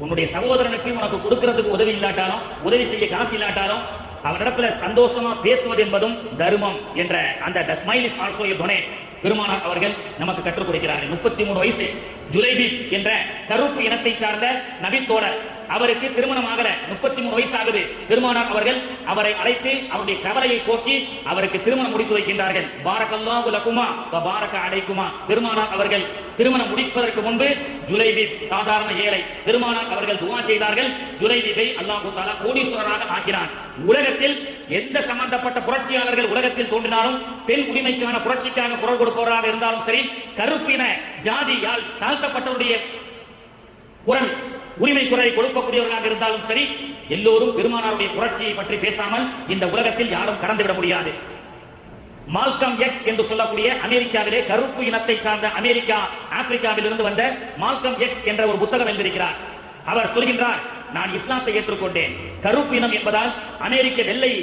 S1: உன்னுடைய சகோதரனுக்கு உனக்கு கொடுக்கிறதுக்கு உதவி இல்லாட்டாலும், உதவி செய்ய காசு இல்லாட்டாலும் அவனிடத்துல சந்தோஷமா பேசுவது என்பதும் தர்மம் என்ற அந்த the smile is also a donate பெருமானார் அவர்கள் நமக்கு கற்றுக் கொடுக்கிறார்கள். 33 வயசு ஜுலைபி என்ற கருப்பு இனத்தை சார்ந்த நபித்தோழர், அவருக்கு திருமணம் ஆகல, 33 வயசு ஆகுது. பெருமானார் அவர்கள் அவரை அழைத்து அவருடைய கவலையை போக்கி அவருக்கு திருமணம் முடித்து வைக்கின்றார்கள். பாரக்கல்லாஹு லகுமா வ பாரக அலைக்குமா. பெருமானார் அவர்கள் திருமணம் முடிப்பதற்கு முன்பு ஜுலைபி சாதாரண ஏழை, பெருமானார் அவர்கள் துஆ செய்தார்கள். ஜுலைபியை அல்லாஹ் தஆலா கோடீஸ்வரராக ஆக்கினார். உலகத்தில் எந்த சம்பந்தப்பட்ட புரட்சியாளர்கள் உலகத்தில் தோன்றினாலும், பெண் உரிமைக்கான புரட்சிக்காக குரல் கொடுப்பவராக இருந்தாலும் சரி, கருப்பின ஜாதியால் தாழ்த்தப்பட்டவருடைய குரல் உரிமை குரலை கொடுக்கக்கூடியவர்களாக இருந்தாலும் சரி, எல்லோரும் பெருமானாருடைய புரட்சியை பற்றி பேசாமல் இந்த உலகத்தில் யாரும் கடந்துவிட முடியாது. மால்கம் எக்ஸ் என்று சொல்லக்கூடிய அமெரிக்காவிலே கருப்பு இனத்தை சார்ந்த அமெரிக்கா ஆப்பிரிக்காவில் இருந்து வந்த மால்கம் எக்ஸ் என்ற ஒரு புத்தகம் எழுதியிருக்கிறார். அவர் சொல்கின்றார், நான் இஸ்லாத்தை ஏற்றுக்கொண்டேன். கருப்பு இனம் என்பதால் அமெரிக்க வெள்ளை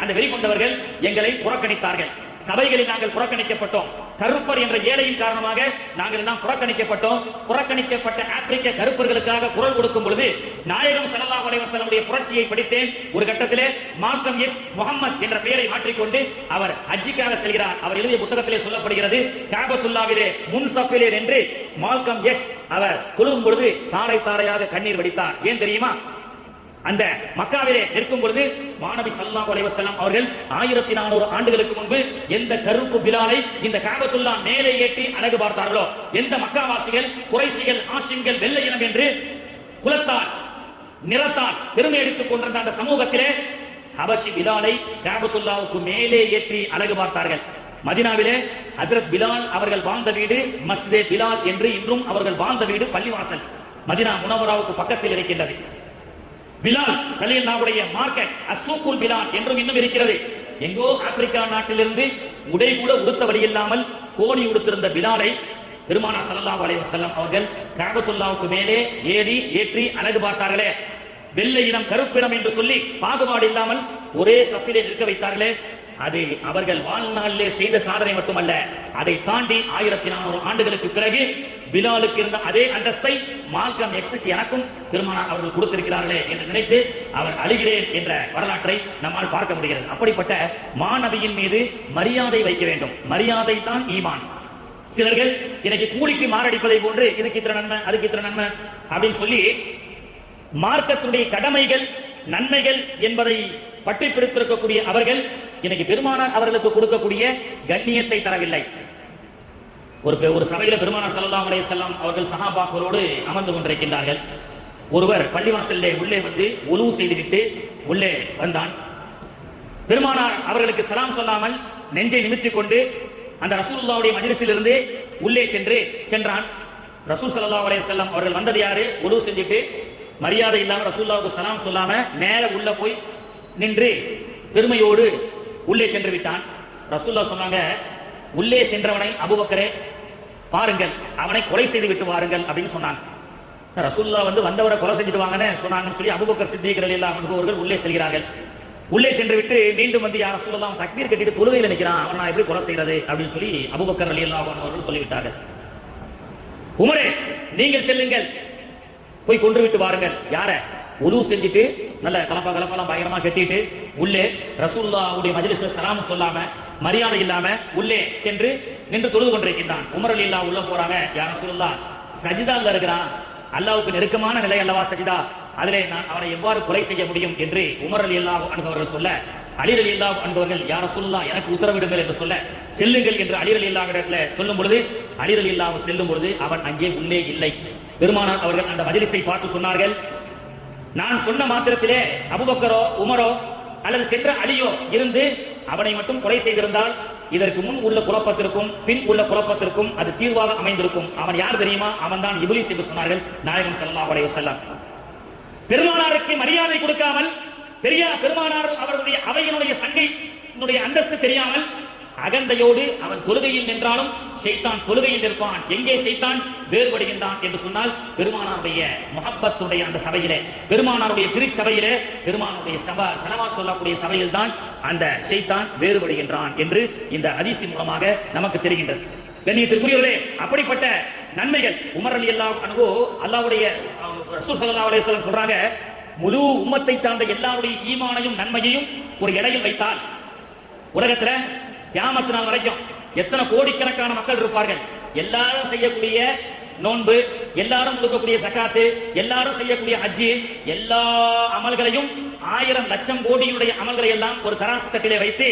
S1: அந்த வெறி கொண்டவர்கள் எங்களை புறக்கணித்தார்கள். சபைகளில் நாங்கள் புறக்கணிக்கப்பட்டோம். கருப்பர் என்ற ஏழையின் காரணமாக நாங்கள் எல்லாம் புறக்கணிக்கப்பட்டோம். புறக்கணிக்கப்பட்ட ஆப்பிரிக்க கருப்பர்களுக்காக குரல் கொடுக்கும் பொழுது நாயகம் ஸல்லல்லாஹு அலைஹி வஸல்லம் புரட்சியை படித்தேன். ஒரு கட்டத்திலே மால்கம் எக்ஸ் முகமது என்ற பெயரை மாற்றிக்கொண்டு அவர் ஹஜ்ஜிக்காக செல்கிறார். அவர் எழுதிய புத்தகத்திலே சொல்லப்படுகிறது, காபத்துல்லாவிலே முன்சஃபிலே என்று மால்கம் எக்ஸ் அவர் தொழுகும் பொழுது தாரை தாரையாக கண்ணீர் வடித்தார். ஏன் தெரியுமா? அந்த மக்காவிலே நிற்கும் பொழுது மாநபி ஸல்லல்லாஹு அலைஹி வஸல்லம் அவர்கள் 1400 ஆண்டுகளுக்கு முன்பு எந்த கருப்பு பிலாலை இந்த காபத்துல்லா மேலே ஏற்றி அழகு பார்த்தார்களோ, எந்த மக்காவாசிகள் குறைஷிகள் ஹாஷிம்கள் வெள்ளை இனம் என்று குலத்தால் நிறத்தால் பெருமை எடுத்துக் கொண்டிருந்த அந்த சமூகத்திலே ஹபஷி பிலாலை காபத்துல்லாவுக்கு மேலே ஏற்றி அழகு பார்த்தார்கள். மதீனாவிலே ஹஜ்ரத் பிலால் அவர்கள் வாழ்ந்த வீடு மஸ்ஜிதே பிலால் என்று இன்றும் அவர்கள் வாழ்ந்த வீடு பள்ளிவாசல் மதீனா முனவராவுக்கு பக்கத்தில் இருக்கின்றது. பிலால் ரலியல்லாஹுடைய மார்க்கெட் அசூக்குல் பிலால் என்றும் இன்னும் இருக்கிறது. எங்கோ ஆப்பிரிக்கா நாட்டிலிருந்து உடை கூட உடுத்த வழி இல்லாமல் கோணி உடுத்திருந்த பிலாலை பெருமானார் ஸல்லல்லாஹு அலைஹி வஸல்லம் அவர்கள் காபத்துல்லாவுக்கு மேலே ஏற்றி அழகு பார்த்தார்களே, வெள்ளை இனம் கருப்பினம் என்று சொல்லி பாகுபாடு இல்லாமல் ஒரே சஃபிலே நிற்க வைத்தார்களே, அது அவர்கள் வாழ்நாளிலே செய்த சாதனை மட்டுமல்ல, அதை தாண்டி 1400 ஆண்டுகளுக்கு பிறகு பிலாலுக்கு இருந்த அதே அந்தஸ்தை மால்கம் எக்ஸுக்கு எனக்கும் பெருமானார் அவர்கள் கொடுத்திருக்கிறார்களே என்று நினைத்து அவர் அழுகிறேன் என்ற வரலாற்றை நம்மால் பார்க்க முடிகிறது. அப்படிப்பட்ட மாநபியின் மீது மரியாதை வைக்க வேண்டும். மரியாதை தான் ஈமான். சிலர்கள் எனக்கு கூலிக்கு மாரடிப்பதை போன்று இதுக்கு இத்தனை நன்மை அதுக்கு இத்தனை நன்மை அப்படின்னு சொல்லி மார்க்கத்துடைய கடமைகள் நன்மைகள் என்பதை பற்றி பிடித்திருக்கக்கூடிய அவர்கள் இன்னைக்கு பெருமானார் அவர்களுக்கு கொடுக்கக்கூடிய கண்ணியத்தை தரவில்லை. ஒரு சபையில பெருமானார் ஸல்லல்லாஹு அலைஹி வஸல்லம் அவர்கள் சஹாபாக்களோடு அமர்ந்து கொண்டிருக்கின்றார்கள். ஒருவர் பள்ளிவாசல்லே உள்ளே வந்து உலூ செய்துவிட்டு உள்ளே வந்தான். பெருமானார் அவர்களுக்கு சலாம் சொல்லாமல் நெஞ்சை நிமித்திக் கொண்டு அந்த ரசூலுல்லாஹ்வுடைய மஜ்லிஸில் இருந்து உள்ளே சென்றான். ரசூல் ஸல்லல்லாஹு அலைஹி வஸல்லம் அவர்கள் வந்தது யாரு? உலூ செஞ்சுட்டு மரியாதை இல்லாம ரசூலுல்லாஹ்வுக்கு சலாம் சொல்லாம நேர உள்ள போய் நின்று பெருமையோடு உள்ளே சென்று விட்டான். ரசூலுல்லாஹ் சொன்னாங்க, உள்ளே சென்றவனை அபூபக்கரே பாருங்கள், அவனை கொலை செய்து விட்டு வாருங்கள் அப்படின்னு சொன்னாங்க. ரசூலுல்லாஹ் வந்தவரை கொலை செஞ்சுட்டு வாங்கன்னு சொன்னாங்கன்னு சொல்லி அபூபக்கர் சித்திக் ரலியல்லாஹு அன்ஹு அவர்கள் உள்ளே செல்கிறார்கள். உள்ளே சென்று விட்டு மீண்டும் வந்து யார சொல்லலாம் தக்பீர் கட்டிட்டு தொழுகையில் நிற்கிறான், அவன் நான் எப்படி கொலை செய்யறது அப்படின்னு சொல்லி அபூபக்கர் ரலியல்லாஹு அன்ஹு அவர்கள் சொல்லிவிட்டார்கள். உமரே நீங்கள் செல்லுங்கள், போய் கொன்று விட்டு வாருங்கள். யார? உது செஞ்சுட்டு நல்ல கலப்பெல்லாம் பயங்கரமா கட்டிட்டு உள்ளே ரசூலுல்லாஹ்வுடைய மஜ்லிஸ்ல சலாம் சொல்லாம மரியாதை இல்லாம உள்ளே சென்று நின்று தொழுது கொண்டிருக்கின்றான். உமர் ரலியல்லாஹு உள்ள போறாங்க. யா ரசூலுல்லாஹ் சஜிதால இருக்கிறான், அல்லாஹ்வுக்கு நெருக்கமான நிலை அல்லவா சஜிதா, அதிலே நான் அவனை எவ்வாறு கொலை செய்ய முடியும் என்று உமர் ரலியல்லாஹு அன்ஹு அவர்கள் சொல்ல, அலி ரலியல்லாஹு அன்ஹு அவர்கள் யா ரசூலுல்லாஹ் எனக்கு உத்தரவிடுங்கள் என்று சொல்ல, செல்லுங்கள் என்று அலி ரலியல்லாஹு இடத்துல சொல்லும் பொழுது அலி ரலியல்லாஹு செல்லும் பொழுது அவன் அங்கே உள்ளே இல்லை. பெருமானார் அவர்கள் அந்த மஜ்லிஸை பார்த்து சொன்னார்கள், நான் சொன்ன மாத்திரத்திலே அபூபக்கரோ உமரோ அல்லது சென்ற அலியோ இருந்து அவனை மட்டும் கொலை செய்திருந்தால் இதற்கு முன் உள்ள குழப்பத்திற்கும் பின் உள்ள குழப்பத்திற்கும் அது தீர்வாக அமைந்திருக்கும். அவன் யார் தெரியுமா? அவன் தான் இப்லீஸ் என்று சொன்னார்கள் நாயகம் ஸல்லல்லாஹு அலைஹி வஸல்லம். பெருமானாருக்கு மரியாதை கொடுக்காமல், பெருமானார் அவர்களுடைய அவையினுடைய சங்கையினுடைய அந்தஸ்து தெரியாமல் அகந்தையோடு அவன் தொழுகையில் நின்றாலும் ஷைத்தான் தொழுகையில் நிற்பான். எங்கே ஷைத்தான் வேறுபடுகின்றான் என்று சொன்னால் பெருமானாருடைய முஹப்பத்துடைய அந்த சபையிலே, பெருமானாருடைய திருச்சபையிலே, பெருமானாருடைய ஸலவாத் சொல்லக்கூடிய சபையில் தான் அந்த ஷைத்தான் வேறுபடுகின்றான் என்று இந்த ஹதீஸின் மூலமாக நமக்கு தெரிகின்றது. கண்ணியத்திற்குரியவர்களே, அப்படிப்பட்ட நன்மைகள் உமர் ரலியல்லாஹு அன்ஹு அல்லாஹ்வுடைய ரசூல் ஸல்லல்லாஹு அலைஹி வஸல்லம் சொல்றாங்க, முழு உம்மத்தை சார்ந்த எல்லாருடைய ஈமானையும் நன்மையையும் ஒரு இடையில் வைத்தால் உலகத்துல கியாமத் நாள் வரைக்கும் எத்தனை கோடிக்கணக்கான மக்கள் இருப்பார்கள், எல்லாரும் செய்யக்கூடிய நோன்பு, எல்லாரும் கொடுக்கக்கூடிய சக்காத்து, எல்லாரும் செய்யக்கூடிய ஹஜ்ஜி, எல்லா அமல்களையும் 1000 லட்சம் கோடியுடைய அமல்களை எல்லாம் ஒரு தராசு தட்டிலே வைத்து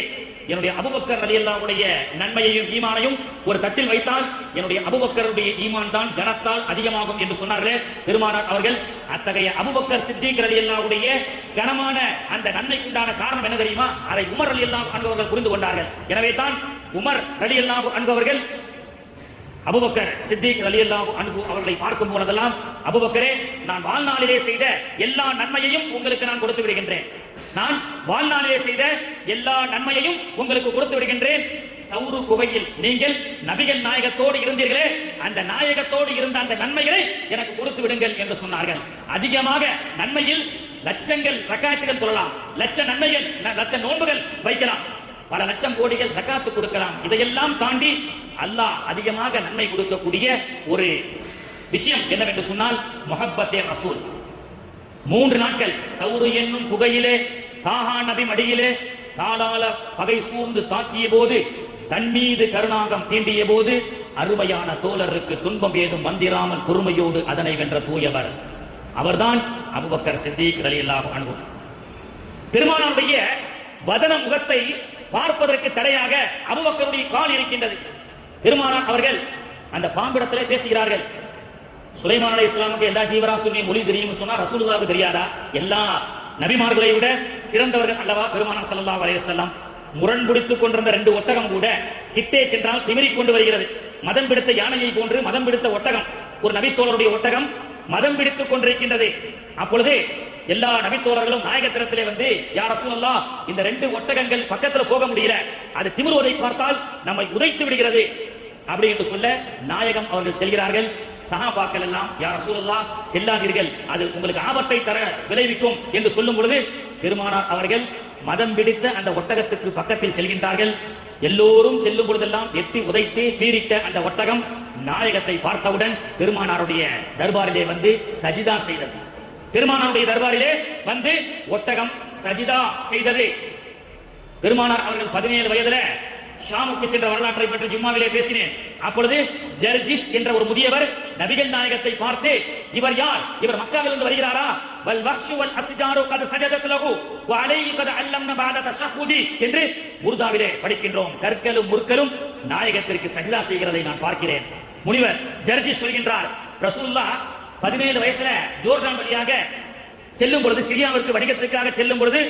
S1: என்னுடைய அபூபக்கர் ரலியல்லாஹுடைய நன்மையையும் ஈமானையும் ஒரு தட்டில் வைத்தால் என்னுடைய அபூபக்கருடைய ஈமான் தான் கனத்தால் அதிகமாகும் என்று சொன்னார்களே பெருமானார் அவர்கள். அத்தகைய அபூபக்கர் சித்திக் ரலியல்லாஹுடைய கனமான அந்த நன்மைக்குண்டான காரணம் என்ன தெரியுமா? அதை உமர் ரலியல்லாஹு அன்ஹு அவர்கள் புரிந்து கொண்டார்கள். எனவே தான் உமர் ரலியல்லாஹு அன்ஹு அவர்கள் அபூபக்கர் சித்திக் ரலியல்லாஹு அன்ஹு அவர்களை பார்க்கும் போதெல்லாம், அபூபக்கரே, நான் வாழ்நாளிலே செய்த எல்லா நன்மையையும் உங்களுக்கு நான் கொடுத்து விடுகின்றேன், நான் வாழ்நாளிலே செய்த எல்லா நன்மையையும் உங்களுக்கு கொடுத்து விடுகின்றேன். சௌரு குகையில் நீங்கள் நபிகள் நாயகத்தோடு இருந்தீர்களே, அந்த நாயகத்தோடு இருந்த அந்த நன்மைகளை எனக்கு கொடுத்து விடுங்கள் என்று சொன்னார்கள். அதிகமாக நன்மையில் லட்சங்கள் ரக்காத்துகள் தொழலாம், லட்ச நன்மைகள் லட்ச நோன்புகள் வைக்கலாம், பல லட்சம் கோடிகள் ஜகாத்து கொடுக்கலாம். இதையெல்லாம் தாண்டி அல்லாஹ் அதிகமாக நன்மை கொடுக்கக்கூடிய ஒரு விஷயம் என்னவென்று சொன்னால் முஹப்பத்தே ரசூல். 3 நாட்கள் சௌரு என்னும் புகையிலே தாஹா நபி மடியிலே தாளால பகை சூழ்ந்து தாக்கிய போது, தன்மீது கருணாகம் தீண்டிய போது, அருமையான தோழருக்கு துன்பம் ஏதும் வந்திராமல் பொறுமையோடு அதனை வென்ற தூயவர் அவர்தான் அபூபக்கர் சித்திக் ரலியல்லாஹு அன்ஹு. பெருமானாருடைய வதன முகத்தை பார்ப்பதற்கு தடையாக அபூபக்கருடைய கால் இருக்கின்றது. பெருமானார் அவர்கள் அந்த பாம்பிடத்திலே பேசுகிறார்கள். சுலைமான் அலைஹிஸ்ஸலாமுக்கு எல்லா ஜீவராசியுடைய மொழி தெரியும் சொன்னா ரசூலுல்லாஹ்வுக்கு தெரியாதா? எல்லா நபிமார்களை விட சிறந்தவர்கள் அல்லவா பெருமானார் ஸல்லல்லாஹு அலைஹி வஸல்லம். முரண்பிடித்துக் கொண்டிருந்த 2 ஒட்டகம் கூட கிட்டே சென்றால் திமிரிக் கொண்டு வருகிறது. மதம் பிடித்த யானையை போன்று மதம் பிடித்த ஒட்டகம், ஒரு நபித்தோழருடைய ஒட்டகம் மதம் பிடித்துக் கொண்டிருக்கின்றது. அப்பொழுது எல்லா நபித்தோழர்களும் நாயகத்திரத்திலே வந்து, யா ரசூலல்லாஹ், இந்த 2 ஒட்டகங்கள் பக்கத்துல போக முடியல, அது திமிருவதை பார்த்தால் நம்மை உதைத்து விடுகிறது அப்படி என்று சொல்ல நாயகம் அவர்கள் செல்கிறார்கள். சஹாபாக்கள் எல்லாம், யா ரசூலல்லாஹ், செல்லாதீர்கள், அது உங்களுக்கு ஆபத்தை தர விளைவிக்கும் என்று சொல்லும் பொழுது பெருமானார் அவர்கள் மதம் பிடித்த அந்த ஒட்டகத்துக்கு பக்கத்தில் செல்கின்றார்கள். எல்லோரும் செல்லும் பொழுதெல்லாம் எட்டி உதைத்து பீரிட்ட அந்த ஒட்டகம் நாயகத்தை பார்த்தவுடன் பெருமானாருடைய தர்பாரிலே வந்து சஜிதா செய்தது. பெருமானாருடைய தர்பாரிலே வந்து ஒட்டகம் சஜிதா செய்தது. பெருமானார் அவர்கள் 17 வயதுல ஷாமுக்கு சென்ற வரலாற்றை பற்றி ஜும்மாவிலே பேசினேன். அப்பொழுது ஜர்ஜிஸ் என்ற ஒரு முதியவர் நபிகள் நாயகத்தை பார்த்து, இவர் யார்? இவர் மக்காவிலிருந்து வருகிறாரா? வல் வஹ்ஷு வல் அஸ்ஜாரு கத் சஜதத் லஹு வ அலைஹி கத் அல்லம்னா பஅத தஷஹுதி என்று உர்தாவிலே படிக்கின்றோம். கற்களும் முற்களும் நாயகத்திற்கு சஜிதா செய்கிறதை நான் பார்க்கிறேன். முனிவர் ஜர்ஜிஸ் சொல்கின்றார், ரசூலுல்லாஹ் 17 வயசுல ஜோர்டான் வழியாக செல்லும் பொழுது, சிரியாவிற்கு வணிகத்திற்காக செல்லும் பொழுது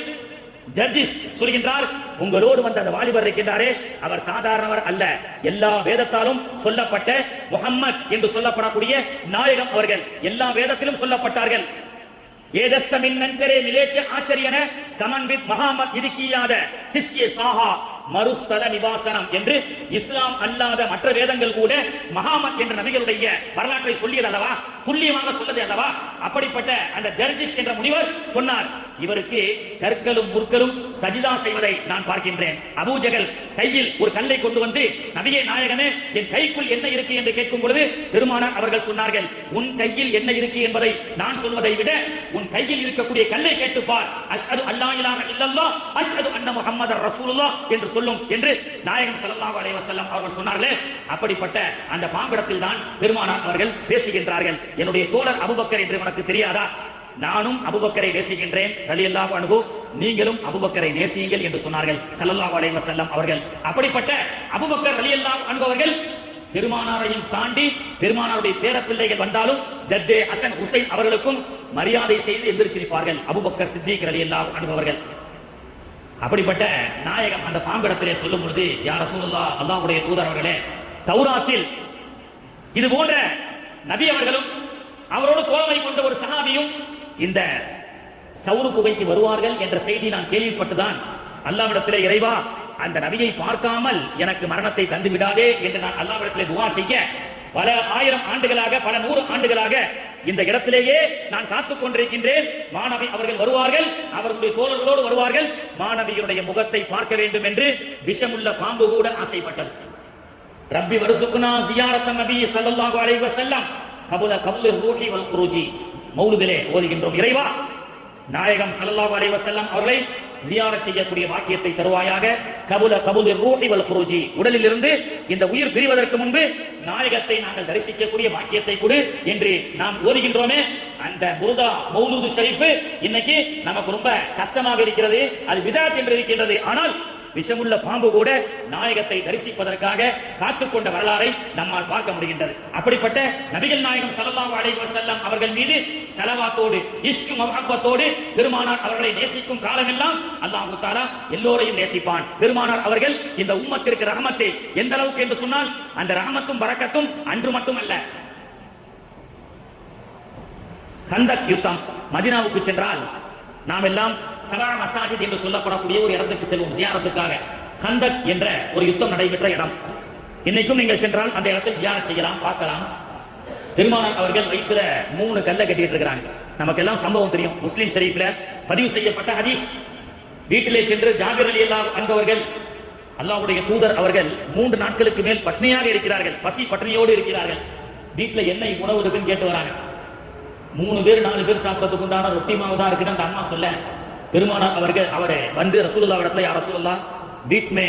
S1: ஜர்ஜிஸ் சொல்கின்றார், உங்களோடு வந்த அந்த வாலிபர் இருக்கின்றாரே, அவர் சாதாரணவர் அல்ல, எல்லா வேதத்தாலும் சொல்லப்பட்ட முஹம்மத் என்று சொல்லப்படக்கூடிய நாயகம் அவர்கள். எல்லா வேதத்திலும் சொல்லப்பட்டார்கள். ஏதஸ்தமின் நஞ்சரே மிலேச்ச ஆச்சரியன சமன்வித் மஹாமத் இதுக்கியாத சிஸ்யே சாஹா மறுஸ்தல நிவாசனம் என்று இஸ்லாம் அல்லாத மற்ற வேதங்கள் கூட மஹாமத் என்ற நபிகளுடைய வரலாற்றை சொல்லியது அல்லவா, துல்லியமாக சொல்லது அல்லவா. அப்படிப்பட்ட அந்த ஜர்ஜிஷ் என்ற முனிவர் சொன்னார், இவருக்கு கற்களும் முற்களும் சஜிதா செய்வதை நான் பார்க்கின்றேன். அபூஜகல் கையில் ஒரு கல்லை கொண்டு வந்து, நபியே நாயகமே என் கைக்குள் என்ன இருக்கு என்று கேட்கும் பொழுது பெருமானார் அவர்கள் சொன்னார்கள், உன் கையில் என்ன இருக்கு என்பதை நான் சொல்வதை விட உன் கையில் இருக்கக்கூடிய கல்லை கேட்டுப்பார். அஷ்ஹது அல்லா இலாஹ இல்லல்லாஹ் அஷ்ஹது அன்ன முஹம்மதர் ரசூலுல்லாஹ் என்று சொல்லும் என்று நாயகம் ஸல்லல்லாஹு அலைஹி வஸல்லம் அவர்கள் சொன்னார்களே. அப்படிப்பட்ட அந்த பாம்பிடத்தில் தான் பெருமானார் அவர்கள் பேசுகின்றார்கள். என்னுடைய தோழர் அபூபக்கர் என்று உனக்கு தெரியாதா? நானும் அபூபக்கரை நேசிக்கின்றேன் ரலியல்லாஹு அன்ஹு, நீங்களும் அபூபக்கரை நேசியுங்கள் என்று சொன்னார்கள் ஸல்லல்லாஹு அலைஹி வஸல்லம் அவர்கள். அப்படிப்பட்ட அபூபக்கர் ரலியல்லாஹு அன்ஹு அவர்கள் பெருமானாரையும் தாண்டி பெருமானாருடைய பேரப்பிள்ளைகள் வந்தாலும் ஜத்தே ஹசன் ஹுசைன் அவர்களுக்கும் மரியாதை செய்து எந்திரிச்சிருப்பார்கள் அபூபக்கர் சித்திக் ரலியல்லாஹு அன்ஹு அவர்கள். அப்படிப்பட்ட நாயகம் அந்த பாம்பிடத்திலே சொல்லும் பொழுது, யா ரசூலுல்லாஹ், அல்லாஹ்வுடைய தூதர் அவர்களே, தௌராத்தில் இது போன்ற நபி அவர்களும் அவரோடு தோழமை கொண்ட ஒரு சஹாபியும் இந்த சவுரு குகைக்கு வருவார்கள் என்ற செய்தி நான் கேள்விப்பட்டுதான் அல்லாஹ்விடத்திலே, இறைவா அந்த நபியை பார்க்காமல் எனக்கு மரணத்தை தந்து விடாதே என்று நான் அல்லாஹ்விடத்திலே துஆ செய்ய பல ஆயிரம் ஆண்டுகளாக, பல 100 ஆண்டுகளாக இந்த இடத்திலேயே நான் காத்துக் கொண்டிருக்கின்றேன். மாணவி அவர்கள் வருவார்கள், அவர்களுடைய தோழர்களோடு வருவார்கள், மாணவியருடைய முகத்தை பார்க்க வேண்டும் என்று விஷமுள்ள பாம்பு கூட ஆசைப்பட்டது. ரப்பி வர்சுக்னா ஜியாரத்தன் நபி ஸல்லல்லாஹு அலைஹி வஸல்லம் கபுல கபுல் ரூஹி வல் குரூஜி மௌலிதிலே ஓதுகின்றோம், இறைவா நாயகம் ஸல்லல்லாஹு அலைஹி வஸல்லம் அவர்களை ஜியாரத் செய்யக்கூடிய வாக்கியத்தை தருவாயாக. கபுல கபுல் ரூஹி வல் குரூஜி, உடலில் இருந்து இந்த உயிர் பிரிவதற்கு முன்பு நாயகத்தை நாங்கள் தரிசிக்கக்கூடிய வாக்கியத்தை கொடு என்று நாம் ஓதுகின்றோமே. அந்த புர்தா மௌலூது ஷரீஃப் இன்னைக்கு நமக்கு ரொம்ப கஷ்டமாக இருக்கிறது, அது பிதஅத் என்று இருக்கின்றது. ஆனால் விஷமுள்ள பாம்பு கூட நாயகத்தை தரிசிப்பதற்காக காத்துக்கொண்ட வரலாறை நம்மால் பார்க்க முடிகின்றது. அப்படிப்பட்ட நபிகள் நாயகம் ஸல்லல்லாஹு அலைஹி வஸல்லம் அவர்கள் மீது ஸலவாத்தோடு இஷ்க் முஹப்பத்தோடு பெருமானார் அவர்களை நேசிக்கும் காலமெல்லாம் அல்லாஹ் தஆலா எல்லோரையும் நேசிப்பான். பெருமானார் அவர்கள் இந்த உம்மத்திற்கு ரஹமத்தை எந்த அளவுக்கு என்று சொன்னால், அந்த ரஹமத்தும் பரக்கத்தும் அன்று மட்டுமல்ல, கந்தக் யுத்தம் மதீனாவுக்கு சென்றால் நாம் எல்லாம் சபா மசாஜித் என்று சொல்லப்படக்கூடிய ஒரு இடத்துக்கு செல்வோம் ஜியாரத்துக்காக. கந்தக் என்ற ஒரு யுத்தம் நடைபெற்ற இடம். இன்னைக்கும் நீங்கள் சென்றால் அந்த இடத்தில் ஜியாரத் செய்யலாம், பார்க்கலாம். பெருமானார் அவர்கள் வயிற்றுல 3 கல்லை கட்டிட்டு இருக்கிறாங்க. நமக்கெல்லாம் சம்பவம் தெரியும், முஸ்லிம் ஷரீஃப்ல பதிவு செய்யப்பட்ட ஹதீஸ். வீட்டிலே சென்று ஜாபிர் ரலியல்லாஹு அன்ஹு அவர்கள், அல்லாஹ்வுடைய தூதர் அவர்கள் 3 நாட்களுக்கு மேல் பட்னியாக இருக்கிறார்கள், பசி பட்டினியோடு இருக்கிறார்கள். வீட்டுல என்ன உணவு இருக்குன்னு கேட்டு வராங்க. 3 பேர் 4 பேர் சாப்பிடறதுக்கு உண்டான ரொட்டி மாவு தான் இருக்குன்னு அந்த அம்மா சொல்ல, பெருமானார் அவர்கள் அவரை வந்து ரசூலுல்லாஹ் இடத்துல, யா ரசூலுல்லாஹ் வீட் மே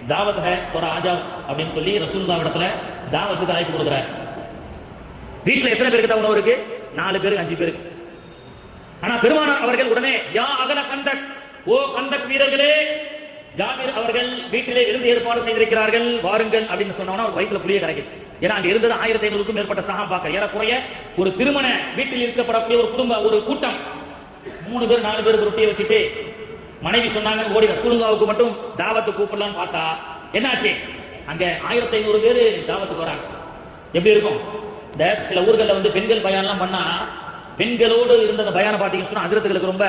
S1: தாவத் ஹை தோரா ஆ ஜாவ் அப்படின்னு சொல்லி ரசூலுல்லாஹ் இடத்துல தாவத்துக்கு அழைப்பு கொடுக்குறாரு. வீட்டுல எத்தனை பேருக்கு தான் உணவு இருக்கு? 4 பேருக்கு 5 பேருக்கு. ஆனா பெருமானார் அவர்கள் உடனே, யா அகல கந்தக், ஓ கந்தக் வீரர்களே, ஜாபிர் அவர்கள் வீட்டிலே இருந்து ஏற்பாடு செய்திருக்கிறார்கள், வாருங்கள் அப்படின்னு சொன்னோம்னா ஒரு வயிற்றுல புளிய கரைக்குது. ஏன்னா அங்க இருந்தது 1500க்கும் மேற்பட்ட சஹாபாக்கள். ஏறக்குறைய ஒரு திருமண வீட்டில் இருக்கப்படக்கூடிய ஒரு குடும்ப, ஒரு கூட்டம். 3 பேர் 4 பேருக்கு ரொட்டியை வச்சுட்டு மனைவி சொன்னாங்க, ஓடி ரசூலுல்லாஹ்வுக்கு மட்டும் தாவத்து கூப்பிடலாம்னு பார்த்தா என்னாச்சு, அங்க 1500 பேர் தாவத்துக்கு வராங்க. எப்படி இருக்கும்? இந்த சில ஊர்கள்ல வந்து பெண்கள் பயானெல்லாம் பண்ணா, பெண்களோடு இருந்த பயானை பார்த்தீங்கன்னு சொன்னா ஹஜ்ரத்துகளுக்கு ரொம்ப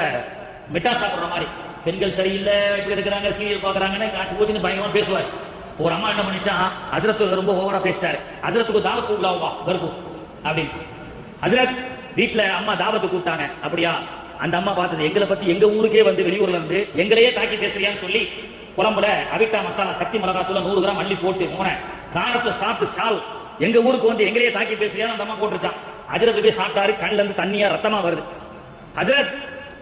S1: மிட்டா சாப்பிடுற மாதிரி, பெண்கள் சரியில்லை, இப்படி இருக்கிறாங்க, சீரியல் பார்க்கறாங்கன்னு காட்சி போச்சுன்னு பயங்கரமா பேசுவார். ஒரு அம்மா என்ன பண்ணிச்சா, ஹஜ்ரத் ரொம்ப ஓவரா பேசிட்டாரு, ஹஜ்ரத்துக்கு தாவத்து கூப்பிடலாவா கருப்பு அப்படின்னு. ஹஜ்ரத் வீட்டுல அம்மா தாவத்து கூப்பிட்டாங்க. அப்படியா? அந்த அம்மா பார்த்தது, எங்களை பத்தி எங்க ஊருக்கே வந்து வெளியூர்ல இருந்து எங்களையே தாக்கி பேசுறியான்னு சொல்லி குழம்புல அவிட்டா மசாலா சக்தி மிளகாத்தூள் 100 கிராம் அள்ளி போட்டு மோன காரத்துல சாப்பிட்டு சாவு, எங்க ஊருக்கு வந்து எங்களையே தாக்கி பேசுறியான்னு அந்த அம்மா போட்டுருச்சான். ஹஜ்ரத் போய் சாப்பிட்டாரு, கண்ணுல இருந்து தண்ணியா ரத்தமா வருது. ஹஜ்ரத்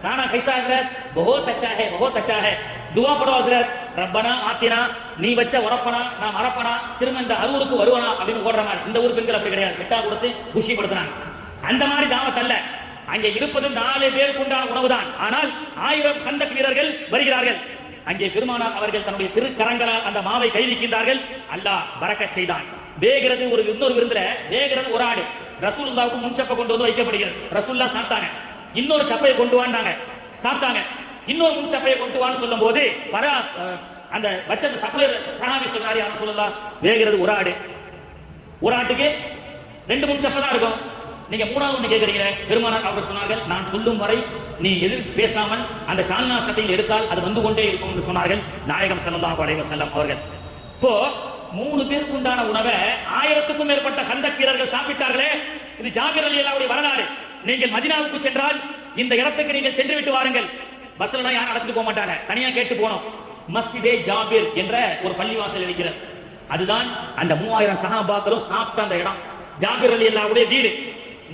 S1: கானா கைசா ஹஜ்ரத்? பஹுத் அச்சா ஹை, பஹுத் அச்சா ஹை, துவா படோ ஹஜ்ரத், ரப்பனா ஆத்தினா, நீ வச்ச உரப்பனா நான் மறப்பனா, திரும்ப இந்த அரூருக்கு வருவனா அப்படின்னு ஓடுற மாதிரி. இந்த ஊர் பெண்கள் அப்படி கிடையாது, மிட்டா கொடுத்து குஷிப்படுத்தினாங்க. அந்த மாதிரி தாவத் அல்ல. அங்கே இருப்பது 4 பேருக்கு உண்டான உணவுதான். ஆனால் 1000 கந்தக் வீரர்கள் வருகிறார்கள். அங்கே பெருமானார் அவர்கள் தன்னுடைய திருக்கரங்களால் அந்த மாவை கைவிக்கின்றார்கள். அல்லாஹ் பரக்கத் செய்தான். வேகிறது ஒரு இன்னொரு விருந்துல வேகிறது ஒரு ஆடு. ரசூலுல்லாஹ்வுக்கு முன்சப்பை கொண்டு வந்து வைக்கப்படுகிறது. ரசூலுல்லாஹ் சாப்பிட்டாங்க. இன்னொரு சப்பையை கொண்டு வாண்டாங்க, சாப்பிட்டாங்க. இன்னொரு முன்சப்பையை கொண்டு வான்னு சொல்லும் போது அந்த வச்ச சப்ளையர் சஹாபி சொல்றாரு, யா ரசூலுல்லாஹ் வேகிறது ஒரு ஆடு, ஒரு ஆட்டுக்கு 2 முன்சப்பை தான் இருக்கும். நீங்க மூணாவது ஒன்று கேட்கறீங்க. பெருமானார் அவர்கள் சொன்னார்கள், நான் சொல்லும் வரை நீ எதிர் பேசாமல் அந்த சால்னா சட்டையில் எடுத்தால் அது வந்து கொண்டே இருக்கும் என்று சொன்னார்கள் நாயகம் ஸல்லல்லாஹு அலைஹி வஸல்லம் அவர்கள். இப்போ 3 பேருக்கு உண்டான உணவை 1000க்கும் மேற்பட்ட கந்தக் வீரர்கள் சாப்பிட்டார்களே, இது ஜாபிர் ரலியல்லாஹுடைய வரலாறு. நீங்கள் மதீனாவுக்கு சென்றால் இந்த இடத்துக்கு நீங்கள் சென்று விட்டு வாருங்கள். பஸ்ல யாரும் அழைச்சிட்டு போக மாட்டாங்க, தனியா கேட்டு போனோம். மஸ்ஜிதே ஜாபிர் என்ற ஒரு பள்ளிவாசல் இருக்கிறது. அதுதான் அந்த 3000 சஹாபாக்களும் சாப்பிட்ட அந்த இடம். ஜாபிர் ரலியல்லாஹுடைய வீடு.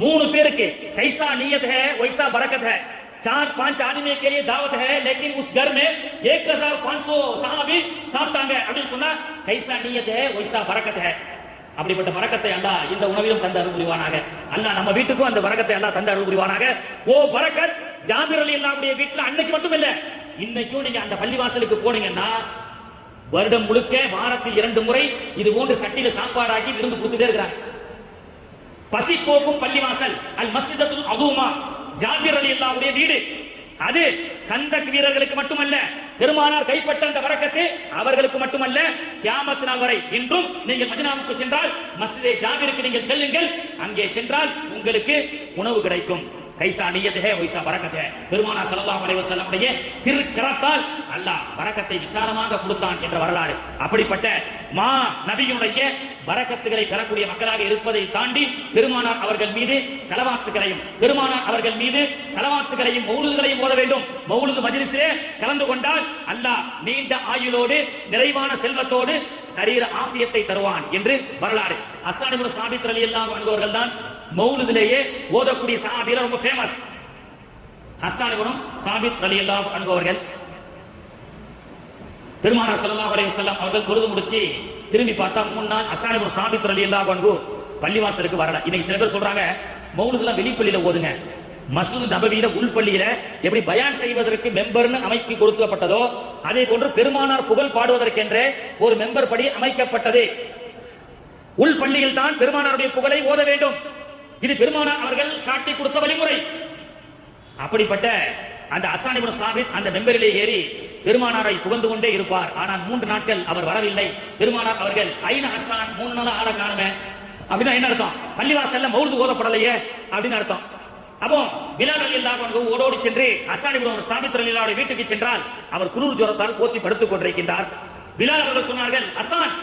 S1: 3 பேருக்கு கைசா நியத் है वैसा बरकत है. 4-5 आदमी के लिए दावत है, लेकिन उस घर में 1500 சஹாபி சாப்பிட்டாங்க அப்படின்னு சொன்னா கைசா நியத் है वैसा बरकत है. அப்படிப்பட்ட பரக்கத்தை அல்லாஹ் இந்த உணவிலும் தந்து அருள் புரிவானாக. அல்லாஹ் நம்ம வீட்டுக்கும் அந்த பரக்கத்தை அல்லாஹ் தந்து அருள் புரிவானாக. ஓ பரக்கத் ஜாபிர் ரலியல்லாஹுடைய வீட்ல அன்னைக்கு மட்டும் இல்ல, இன்னைக்கும் நீங்க அந்த பள்ளிவாசலுக்கு போனீங்கன்னா வருடம் முழுக்க வாரத்தில் 2 முறை இது போன்று சட்டில சாப்பாடாக்கி விருந்து கொடுத்துட்டே இருக்கிறாங்க. பசி போக்கும் பள்ளிவாசல் அல் மஸ்ஜிதுல் அதுமா ஜாபிர் ரலியல்லாஹுடைய வீடு. அது கந்தக் வீரர்களுக்கு மட்டுமல்ல, பெருமானார் கைப்பற்ற அந்த பரக்கத்து அவர்களுக்கு மட்டுமல்ல, கியாமத் நாள் வரை இன்றும் நீங்கள் மதீனாவுக்கு சென்றால் மஸ்ஜிதே ஜாபிருக்கு நீங்கள் செல்லுங்கள். அங்கே சென்றால் உங்களுக்கு உணவு கிடைக்கும். கைசா நியத் है वैसा बरकत है. பெருமானார் ஸல்லல்லாஹு அலைஹி வஸல்லம் உடைய திருக்கரத்தால் அல்லாஹ் பரக்கத்தை விசாலமாக கொடுத்தான் என்ற வரலாறு. அப்படிப்பட்ட மா நபியினுடைய பரக்கத்துகளை பெறக்கூடிய மக்களாக இருப்பதை தாண்டி பெருமானார் அவர்கள் மீது ஸலவாத்துகளையும் பெருமானார் அவர்கள் மீது ஸலவாத்துகளையும் மௌலூதுகளையும் ஓத வேண்டும். மௌலூது மஜ்லிஸிலே கலந்து கொண்டால் அல்லாஹ் நீண்ட ஆயுளோடு நிறைவான செல்வத்தோடு சரீர ஆஃபியத்தை தருவான் என்று வரலாறு. ஹஸ்ஸான் இப்னு சாபித் ரலியல்லாஹு அன்ஹு அவர்கள் தான் மௌலூதிலேயே ஓதக்கூடிய சஹாபில ரொம்ப ஃபேமஸ். ஹஸ்ஸான் இப்னு சாபித் ரலியல்லாஹு அன்ஹு அவர்கள் பெருமானார் ஸல்லல்லாஹு அலைஹி வஸல்லம் அவர்கள் தொழுது முடிச்சு திரும்பி பார்த்தா 3 நாள் ஹஸ்ஸான் இப்னு சாபித் ரலியல்லாஹு அன்ஹு பள்ளிவாசலுக்கு வரல. இன்னைக்கு சில பேர் சொல்றாங்க மௌலூதுலாம் வெளிப்பள்ளியில ஓதுங்க. மஸ்ஜித் நபவியில உள்பள்ளியில எப்படி பயான் செய்வதற்கு மெம்பர்னு அமைக்க கொடுக்கப்பட்டதோ அதே போன்று பெருமானார் புகழ் பாடுவதற்கென்றே ஒரு மெம்பர் படி அமைக்கப்பட்டது. உள்பள்ளியில் தான் பெருமானாருடைய புகழை ஓத வேண்டும். இது பெருமானார் அவர்கள் காட்டி கொடுத்த வழிமுறை. அப்படிப்பட்ட அந்த ஹஸ்ஸான் இப்னு சாபித் அந்த மெம்பரிலே ஏறி பெருமானாரை புகழ்ந்து கொண்டே இருப்பார். ஆனால் 3 நாட்கள் அவர் வரவில்லை. பெருமானார் அவர்கள் ஐன ஹஸ்ஸான் 3 நாளா ஆள காணுமே அப்படின்னா என்ன அர்த்தம்? பள்ளிவாசல்ல மௌலூது ஓதப்படலையே அப்படின்னு அர்த்தம். அப்போ பிலால் ரலியல்லாஹு அன்ஹு ஓடோடி சென்று ஹஸ்ஸான் இப்னு சாபித் ரலியல்லாஹு வீட்டுக்கு சென்றால் அவர் குளிர் ஜுரத்தால் போத்தி படுத்துக் கொண்டிருக்கின்றார். பிலால் அவர்கள் சொன்னார்கள், ஹஸ்ஸான்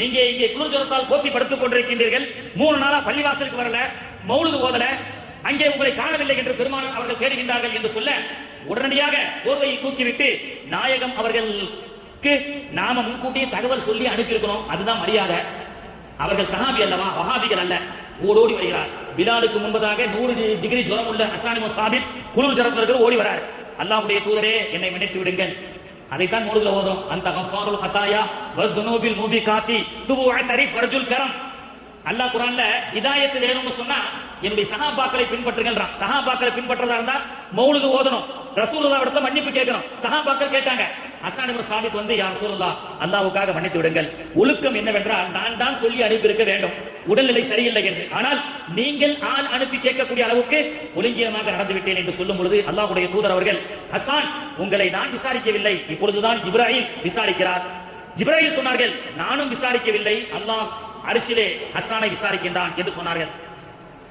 S1: நீங்க இங்கே குளிர் ஜுரத்தால் போத்தி படுத்துக் கொண்டிருக்கின்றீர்கள், 3 நாளா பள்ளிவாசலுக்கு வரல, மௌலூது ஓதல, அங்கே உங்களை காணவில்லை என்று பெருமானார் அவர்கள் தேடுகின்றார்கள் என்று சொல்ல உடனடியாக போர்வையை தூக்கிவிட்டு நாயகம் அவர்களுக்கு நாம முன்கூட்டியே தகவல் சொல்லி அனுப்பியிருக்கிறோம், அதுதான் மரியாதை. அவர்கள் சஹாபி அல்லவா, வஹாபிகள் அல்ல. ஓடோடி வருகிறார். பிலாலுக்கு முன்பதாக 100 டிகிரி ஜுரம் உள்ள ஹஸ்ஸான் இப்னு சாபித் குளிர் ஜுரத்தில் ஓடி வரார். அல்லாஹ்வுடைய தூதரே என்னை மன்னித்து விடுங்கள். அதைத்தான் மௌலூதுல ஓதுறோம். அந்த கஃபாருல் ஹதாயா வதுனூபில் முபிகாத்தி துபுஅ தரிஃப் வர்ஜுல் கரம். அல்லாஹ் குர்ஆன்ல ஹிதாயத் வேணும்னு சொன்னா என்னுடைய சஹாபாக்களை பின்பற்றுங்கள்ன்றான். சஹாபாக்களை பின்பற்றதா இருந்தா மௌலூது ஓதணும், ரசூலுல்லாஹ் இடத்துல மன்னிப்பு கேட்கணும். சஹாபாக்கள் கேட்டாங்க. ஹஸ்ஸான் இப்னு சாபித் வந்து யா ரசூலுல்லாஹ் அல்லாஹ்வுக்காக மன்னித்து விடுங்கள். ஒழுக்கம் என்னவென்றால் நான் தான் சொல்லி அனுப்பி இருக்க வேண்டும், உடல்நிலை சரியில்லை என்று. ஆனால் நீங்கள் ஆள் அனுப்பி கேட்கக்கூடிய அளவுக்கு ஒழுங்கியமாக நடந்து விட்டேன் என்று சொல்லும் பொழுது அல்லாஹ்வுடைய தூதர் அவர்கள், ஹஸ்ஸான் உங்களை நான் விசாரிக்கவில்லை, இப்பொழுதுதான் ஜிப்ராயில் விசாரிக்கிறார். ஜிப்ராயில் சொன்னார்கள், நானும் விசாரிக்கவில்லை, அல்லாஹ் அரிசிலே ஹஸ்ஸானை விசாரிக்கின்றான் என்று சொன்னார்கள்.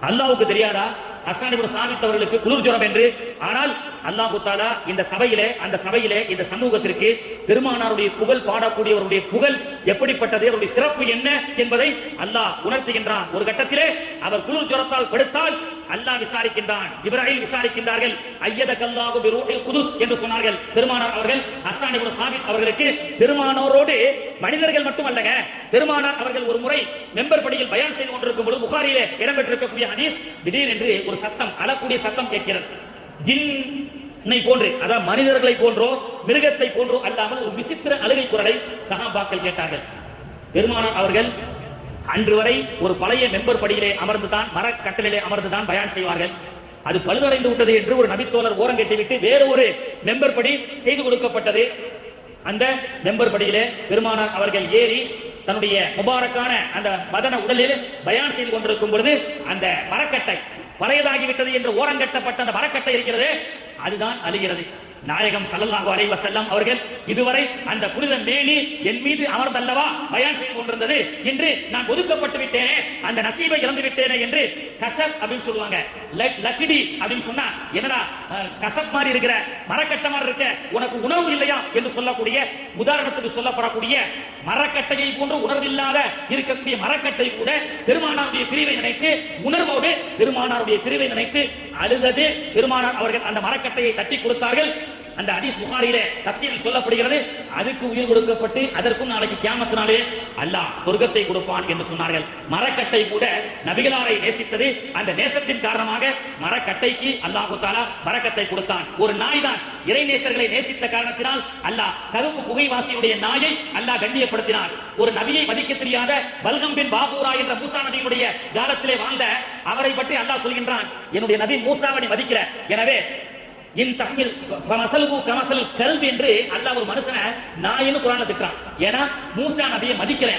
S1: அல்லாஹ்வுக்கு தெரியாதா ஹஸ்ஸான் இப்னு சாபித் அவர்களுக்கு குளிர் ஜுரம் என்று? ஆனால் அல்லாஹ் தஆலா இந்த சபையிலே அந்த சபையிலே இந்த சமூகத்திற்கு பெருமானாருடைய புகழ் பாடக்கூடியவருடைய புகழ் எப்படிப்பட்டது, அவருடைய சிறப்பு என்ன என்பதை அல்லாஹ் உணர்த்துகின்றான். ஒரு கட்டத்திலே அவர் குளிர் ஜுரத்தால் படுத்தால் அல்லாஹ் விசாரிக்கின்றான், ஜிப்ராயில் விசாரிக்கின்றார்கள். ஐயதகல்லாஹு பிரூஹில் குதுஸ் என்று சொன்னார்கள் பெருமானார் அவர்கள் ஹஸ்ஸான் இப்னு சாபித் அவர்களுக்கு. பெருமானாரோடு மனிதர்கள் மட்டுமல்லங்க, பெருமானார் அவர்கள் ஒரு முறை மெம்பர் படியில் பயான் செய்து கொண்டிருக்கும் பொழுது புகாரியிலே இடம்பெற்றிருக்கக்கூடிய ஹதீஸ், திடீரென்று ஒரு சத்தம், அழக்கூடிய சத்தம் கேட்கிறது. ஜின்னை போன்று, அதாவது மனிதர்களை போன்றோ மிருகத்தை போன்றோ அல்லாமல் ஒரு விசித்திர அழுகை குரலை சஹாபாக்கள் கேட்டார்கள். பெருமானார் அவர்கள் அன்று வரை ஒரு பழைய மெம்பர் படியிலே அமர்ந்துதான், மரக்கட்டலிலே அமர்ந்துதான் பயான் செய்வார்கள். அது பழுதடைந்து விட்டது என்று ஒரு நபித்தோழர் ஓரம் கட்டிவிட்டு வேற ஒரு மெம்பர் படி செய்து கொடுக்கப்பட்டது. அந்த மெம்பர் படியிலே பெருமானார் அவர்கள் ஏறி தன்னுடைய முபாரக்கான அந்த மதன உடலில் பயான் செய்து கொண்டிருக்கும் பொழுது அந்த மரக்கட்டை பழையதாகிவிட்டது என்று ஓரங்கட்டப்பட்ட அந்த மரக்கட்டை இருக்கிறது, அதுதான் அழுகிறது. நாயகம் ஸல்லல்லாஹு அலைஹி வஸல்லம் அவர்கள் இதுவரை அந்த புனித மேனி என் மீது அமர்ந்தல்லவா பயான் செய்து கொண்டிருந்தது, இன்று நான் ஒதுக்கப்பட்டு விட்டேனே, அந்த நசீபை இழந்து விட்டேனே என்று கசப் அப்படின்னு சொல்லுவாங்க. லக்கிடி அப்படின்னு சொன்னா என்னடா கசப் மாதிரி இருக்கிற, மரக்கட்ட மாதிரி இருக்க, உனக்கு உணர்வு இல்லையா என்று சொல்லக்கூடிய, உதாரணத்துக்கு சொல்லப்படக்கூடிய மரக்கட்டையை போன்ற உணர்வில்லாத இருக்கக்கூடிய மரக்கட்டை கூட பெருமானாருடைய பிரிவை நினைத்து உணர்வோடு பெருமானாருடைய பிரிவை நினைத்து அழுதது. பெருமானார் அவர்கள் அந்த மரக்கட்டையை தட்டி கொடுத்தார்கள். அந்த ஹதீஸ் புகாரியிலே தஃசீரில் சொல்லப்படுகிறது. அதுக்கு உயிர் கொடுக்கப்பட்டு அதற்கும் நாளைக்கு கியாமத் நாளே அல்லாஹ் சொர்க்கத்தை கொடுப்பான் என்று சொன்னார்கள். மரக்கட்டை கூட நபிகளாரை நேசித்தது. அந்த நேசத்தின் காரணமாக மரக்கட்டைக்கு அல்லாஹ் தஆலா பரக்கத்தை கொடுத்தான். ஒரு நாய் தான் இறை நேசர்களை நேசித்த காரணத்தினால் அல்லாஹ் கருப்பு குகைவாசியுடைய நாயை அல்லாஹ் கண்ணியப்படுத்தினார். ஒரு நபியை மதிக்க தெரியாத பல்கம் பின் பாபூரா என்ற மூசா நபியுடைய காலத்திலே வாழ்ந்த அவரை பற்றி அல்லாஹ் சொல்கின்றான், என்னுடைய நபி மூசாவை மதிக்கிற, எனவே இன் தஹ்மில் ஃபமஸலுஹு கமஸல் கல்ப் என்று அல்லாஹ் ஒரு மனுஷனை நாயின்னு குர்ஆன்ல திட்டுறான். ஏன்னா மூசா நபியை மதிக்கல.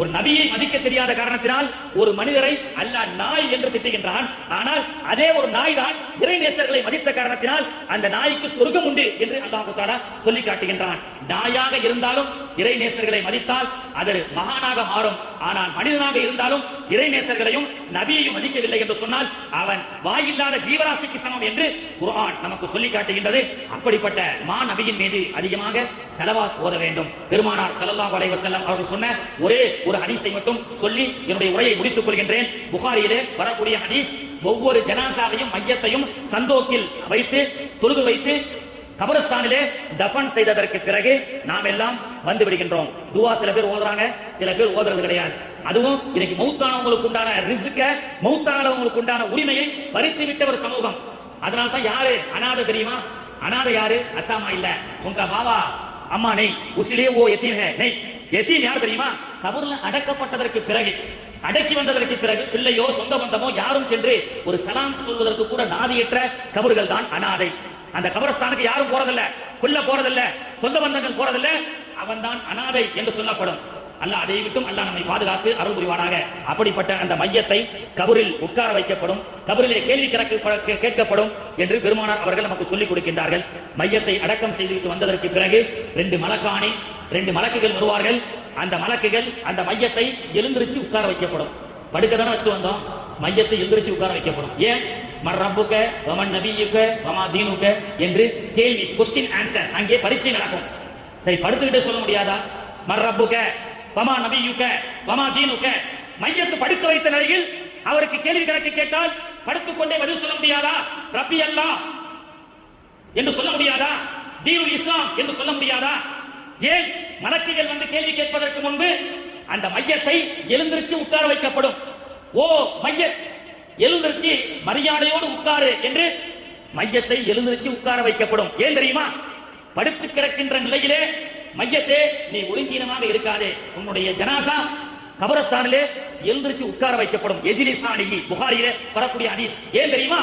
S1: ஒரு நபியை மதிக்க தெரியாத காரணத்தினால் ஒரு மனிதரை அல்லாஹ் நாய் என்று திட்டுகின்றான். ஆனால் அதே ஒரு நாய் தான் இறை நேசர்களை மதித்த காரணத்தினால் அந்த நாய்க்கு சொர்க்கம் உண்டு என்று அல்லாஹ் தஆலா சொல்லி காட்டுகின்றான். நாயாக இருந்தாலும் இறை நேசர்களை மதித்தால் அது மகானாக மாறும். ஆனால் மனிதனாக இருந்தாலும் இறை நேசர்களையும் நபியையும் மதிக்கவில்லை என்று சொன்னால் அவன் வாயில்லாத ஜீவராசிக்கு சமம் என்று குர்ஆன் நமக்கு சொல்லி காட்டுகின்றது. அப்படிப்பட்ட மா நபியின் மீது அதிகமாக ஸலவாத் ஓத வேண்டும். பெருமானார் ஸல்லல்லாஹு அலைஹி வஸல்லம் அவர்கள் சொன்ன ஒரே ஒரு ஹதீஸை மட்டும் சொல்லி என்னுடைய உரையை முடித்துக் கொள்கின்றேன். புகாரியிலே வரக்கூடிய ஹதீஸ், ஒவ்வொரு ஜனாசாவையும் மையத்தையும் சந்தோக்கில் வைத்து தொழுகு வைத்து கபரஸ்தானிலே தஃபன் செய்ததற்கு பிறகு நாம் எல்லாம் வந்து விடுகின்றோம். துவா சில பேர் ஓதுறாங்க, சில பேர் ஓதுறது கிடையாது. அதுவும் இன்னைக்கு மௌத்தானவங்களுக்கு உண்டான ரிஸ்க, மௌத்தானவங்களுக்கு உண்டான உரிமையை பறித்து விட்ட ஒரு சமூகம். அதனால தான் யாரு அனாதை தெரியுமா? அனாதை யாரு? அத்தாமா இல்ல, உங்க பாபா அம்மா நெய் உசிலே ஓ எத்தீம் ஹே நெய். எத்தீம் யார் தெரியுமா? கபர்ல அடக்கப்பட்டதற்கு பிறகு, அடக்கி வந்ததற்கு பிறகு பிள்ளையோ சொந்த பந்தமோ யாரும் சென்று ஒரு சலாம் சொல்வதற்கு கூட நாதியற்ற கபர்கள் தான் அனாதை. அந்த கபரஸ்தானுக்கு யாரும் போறதில்ல, கொல்ல போறதில்ல, சொந்த பந்தங்கள் போறதில்ல, அவன் தான் அனாதை என்று சொல்லப்படும். அல்லாஹ் அதை விட்டும் அல்லாஹ் நம்மை பாதுகாத்து அருள் புரிவானாக. அப்படிப்பட்ட அந்த மையத்தை கபரில் உட்கார வைக்கப்படும், கபரிலே கேள்வி கேட்கப்படும் என்று பெருமானார் அவர்கள் நமக்கு சொல்லிக் கொடுக்கின்றார்கள். மையத்தை அடக்கம் செய்துவிட்டு வந்ததற்கு பிறகு ரெண்டு மலக்குகள் வருவார்கள். அந்த மலக்குகள் அந்த மையத்தை எழுந்திருச்சு உட்கார வைக்கப்படும். படுக்க தானே வச்சுட்டு வந்தோம், மையத்தை எழுந்திருச்சு உட்கார வைக்கப்படும். ஏன்? மர்ரப்புக்க வமன் நபியுக்க வமா தீனுக்க என்று கேள்வி, கொஸ்டின் ஆன்சர் அங்கே பரீட்சை நடக்கும். சரி, படுத்துக்கிட்டே சொல்ல முடியாதா? மர்ரப்புக்க வமா நபியுக்க வமா தீனுக்க. மையத்து படுக்க வைத்த நிலையில் அவருக்கு கேள்வி கணக்கு கேட்டால் படுத்துக்கொண்டே பதில் சொல்ல முடியாதா? ரப்பி அல்லாஹ் என்று சொல்ல முடியாதா? தீனுல் இஸ்லாம் என்று சொல்ல முடியாதா? ஏன்? மலக்குகள் வந்து கேள்வி கேட்பதற்கு முன்பு அந்த மையத்தை எழுந்திருச்சு உட்கார வைக்கப்படும். ஓ மையத் எழுந்திருச்சு மரியாதையோடு உட்காரு என்று மையத்தை எழுந்திருச்சு உட்கார வைக்கப்படும். ஏன் தெரியுமா? படுத்து கிடக்கின்ற நிலையிலே மையத்தே நீ ஒழுங்கீனமாக இருக்காதே, உன்னுடைய ஜனாசா கபரஸ்தானிலே எழுந்திருச்சு உட்கார வைக்கப்படும். எஜிலிசானிஹி புகாரியிலே வரக்கூடிய ஹதீஸ். ஏன் தெரியுமா?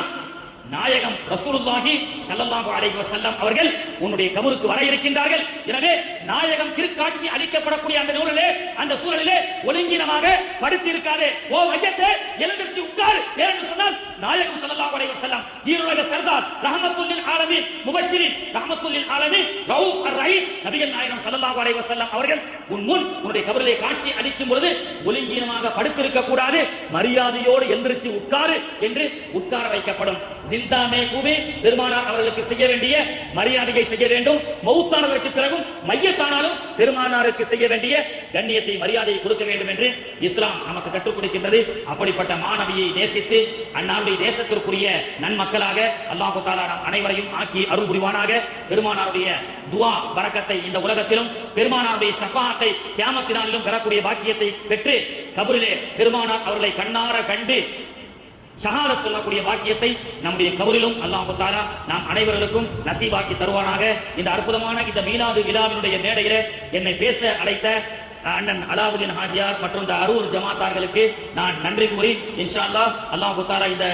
S1: நாயகம் ரசூலுல்லாஹி ஸல்லல்லாஹு அலைஹி வஸல்லம் அவர்கள் உன்னுடைய கபருக்கு வர இருக்கின்றார்கள். எனவே நாயகம் திருக்காட்சி அளிக்கப்படக்கூடிய அந்த நூலிலே, அந்த சூழலிலே ஒழுங்கீனமாக படுத்தி இருக்காதே, ஓ மையத்தே எழுந்திருச்சு உட்கார் என்று சொன்னால் நாயகம் ஸல்லல்லாஹு அலைஹி வஸல்லம் ஈருலக சர்தார் ரஹ்மத்துல் லில் ஆலமீன் முபஷ்ஷிரின் ரஹ்மத்துல் லில் ஆலமீன் ரவுஃப் அர்-ரஹீம் நபிகள் நாயகம் ஸல்லல்லாஹு அலைஹி வஸல்லம் அவர்கள் உன்னுடைய கபரிலே காட்சி அளிக்கும் பொழுது ஒழுங்கீனமாக படுத்திருக்க கூடாது, மரியாதையோடு எழுந்திருச்சு உட்காரு என்று உட்கார வைக்கப்படும். ஜிந்தாமே கூபி பெருமானார் அவர்களுக்கு செய்ய வேண்டிய மரியாதையை செய்ய வேண்டும். மௌத்தானதற்கு பிறகும் மையத்தானாலும் பெருமானாருக்கு செய்ய வேண்டிய கண்ணியத்தை மரியாதையை கொடுக்க வேண்டும் என்று இஸ்லாம் நமக்கு கற்றுக் கொடுக்கின்றது. அப்படிப்பட்ட மாணவியை நேசித்து அன்னாருடைய தேசத்திற்குரிய நன்மக்களாக அல்லாஹ் தஆலா நம் அனைவரையும் ஆக்கி அருள் புரிவானாக. பெருமானாருடைய துஆ பரக்கத்தை இந்த உலகத்திலும் பெருமானாருடைய ஷஃபாஅத்தை கியாமத் நாளிலும் பெறக்கூடிய பாக்கியத்தை பெற்று கபரிலே பெருமானார் அவர்களை கண்ணார கண்டு ஷஹாதத் சொல்லக்கூடிய பாக்கியத்தை நம்முடைய கபரிலும் அல்லாஹ் தஆலா நாம் அனைவருக்கும் நசீபாக்கி தருவானாக. இந்த அற்புதமான இந்த மீலாது விழாவினுடைய மேடையிலே என்னை பேச அழைத்த அண்ணன் அலாவுதீன் ஹாஜியார் மற்றும் இந்த அரூர் ஜமாத்தார்களுக்கு நான் நன்றி கூறி இன்ஷா அல்லாஹ் அல்லாஹ் தஆலா இந்த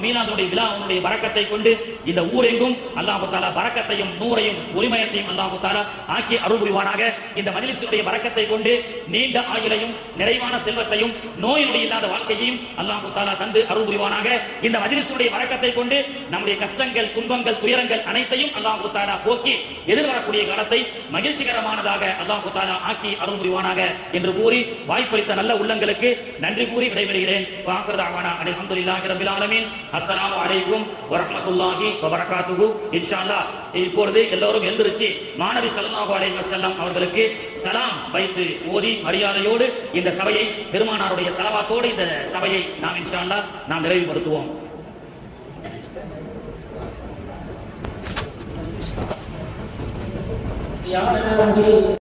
S1: மீலாதுடைய விழாவுடைய பரக்கத்தை கொண்டு இந்த ஊரெங்கும் அல்லாஹ் தஆலா பரக்கத்தையும் நூறையும் ஒளிமயத்தையும் அல்லாஹ் தஆலா ஆக்கி அருள் புரிவானாக. இந்த மஜ்லிஸுடைய பரக்கத்தை கொண்டு நீண்ட ஆயுளையும் நிறைவான செல்வத்தையும் நோய் நொடி இல்லாத வாழ்க்கையையும் அல்லாஹ் தஆலா தந்து அருள் புரிவானாக. இந்த மஜ்லிஸுடைய பரக்கத்தை கொண்டு நம்முடைய கஷ்டங்கள் துன்பங்கள் துயரங்கள் அனைத்தையும் அல்லாஹ் தஆலா போக்கி எதிர்வரக்கூடிய காலத்தை மகிழ்ச்சிகரமானதாக அல்லாஹ் தஆலா ஆக்கி அருள் புரிவானாக என்று கூறி வாய்ப்பளித்த நல்ல உள்ளங்களுக்கு நன்றி கூறி விடைபெறுகிறேன். வாஹிரு தஅவானா அல்ஹம்துலில்லாஹி ரப்பில் ஆலமீன். அஸ்ஸலாமு அலைக்கும் வரஹ்மத்துல்லாஹி வபரகாத்துஹு. இன்ஷா அல்லாஹ் இப்பொழுது எல்லோரும் எழுந்திருச்சு மாநபி ஸல்லல்லாஹு அலைஹி வஸல்லம் அவர்களுக்கு சலாம் வைத்து ஓதி மரியாதையோடு இந்த சபையை பெருமானாருடைய ஸலவாத்தோடு இந்த சபையை நாம் இன்ஷா அல்லாஹ் நாம் நிறைவுபடுத்துவோம்.
S2: Ya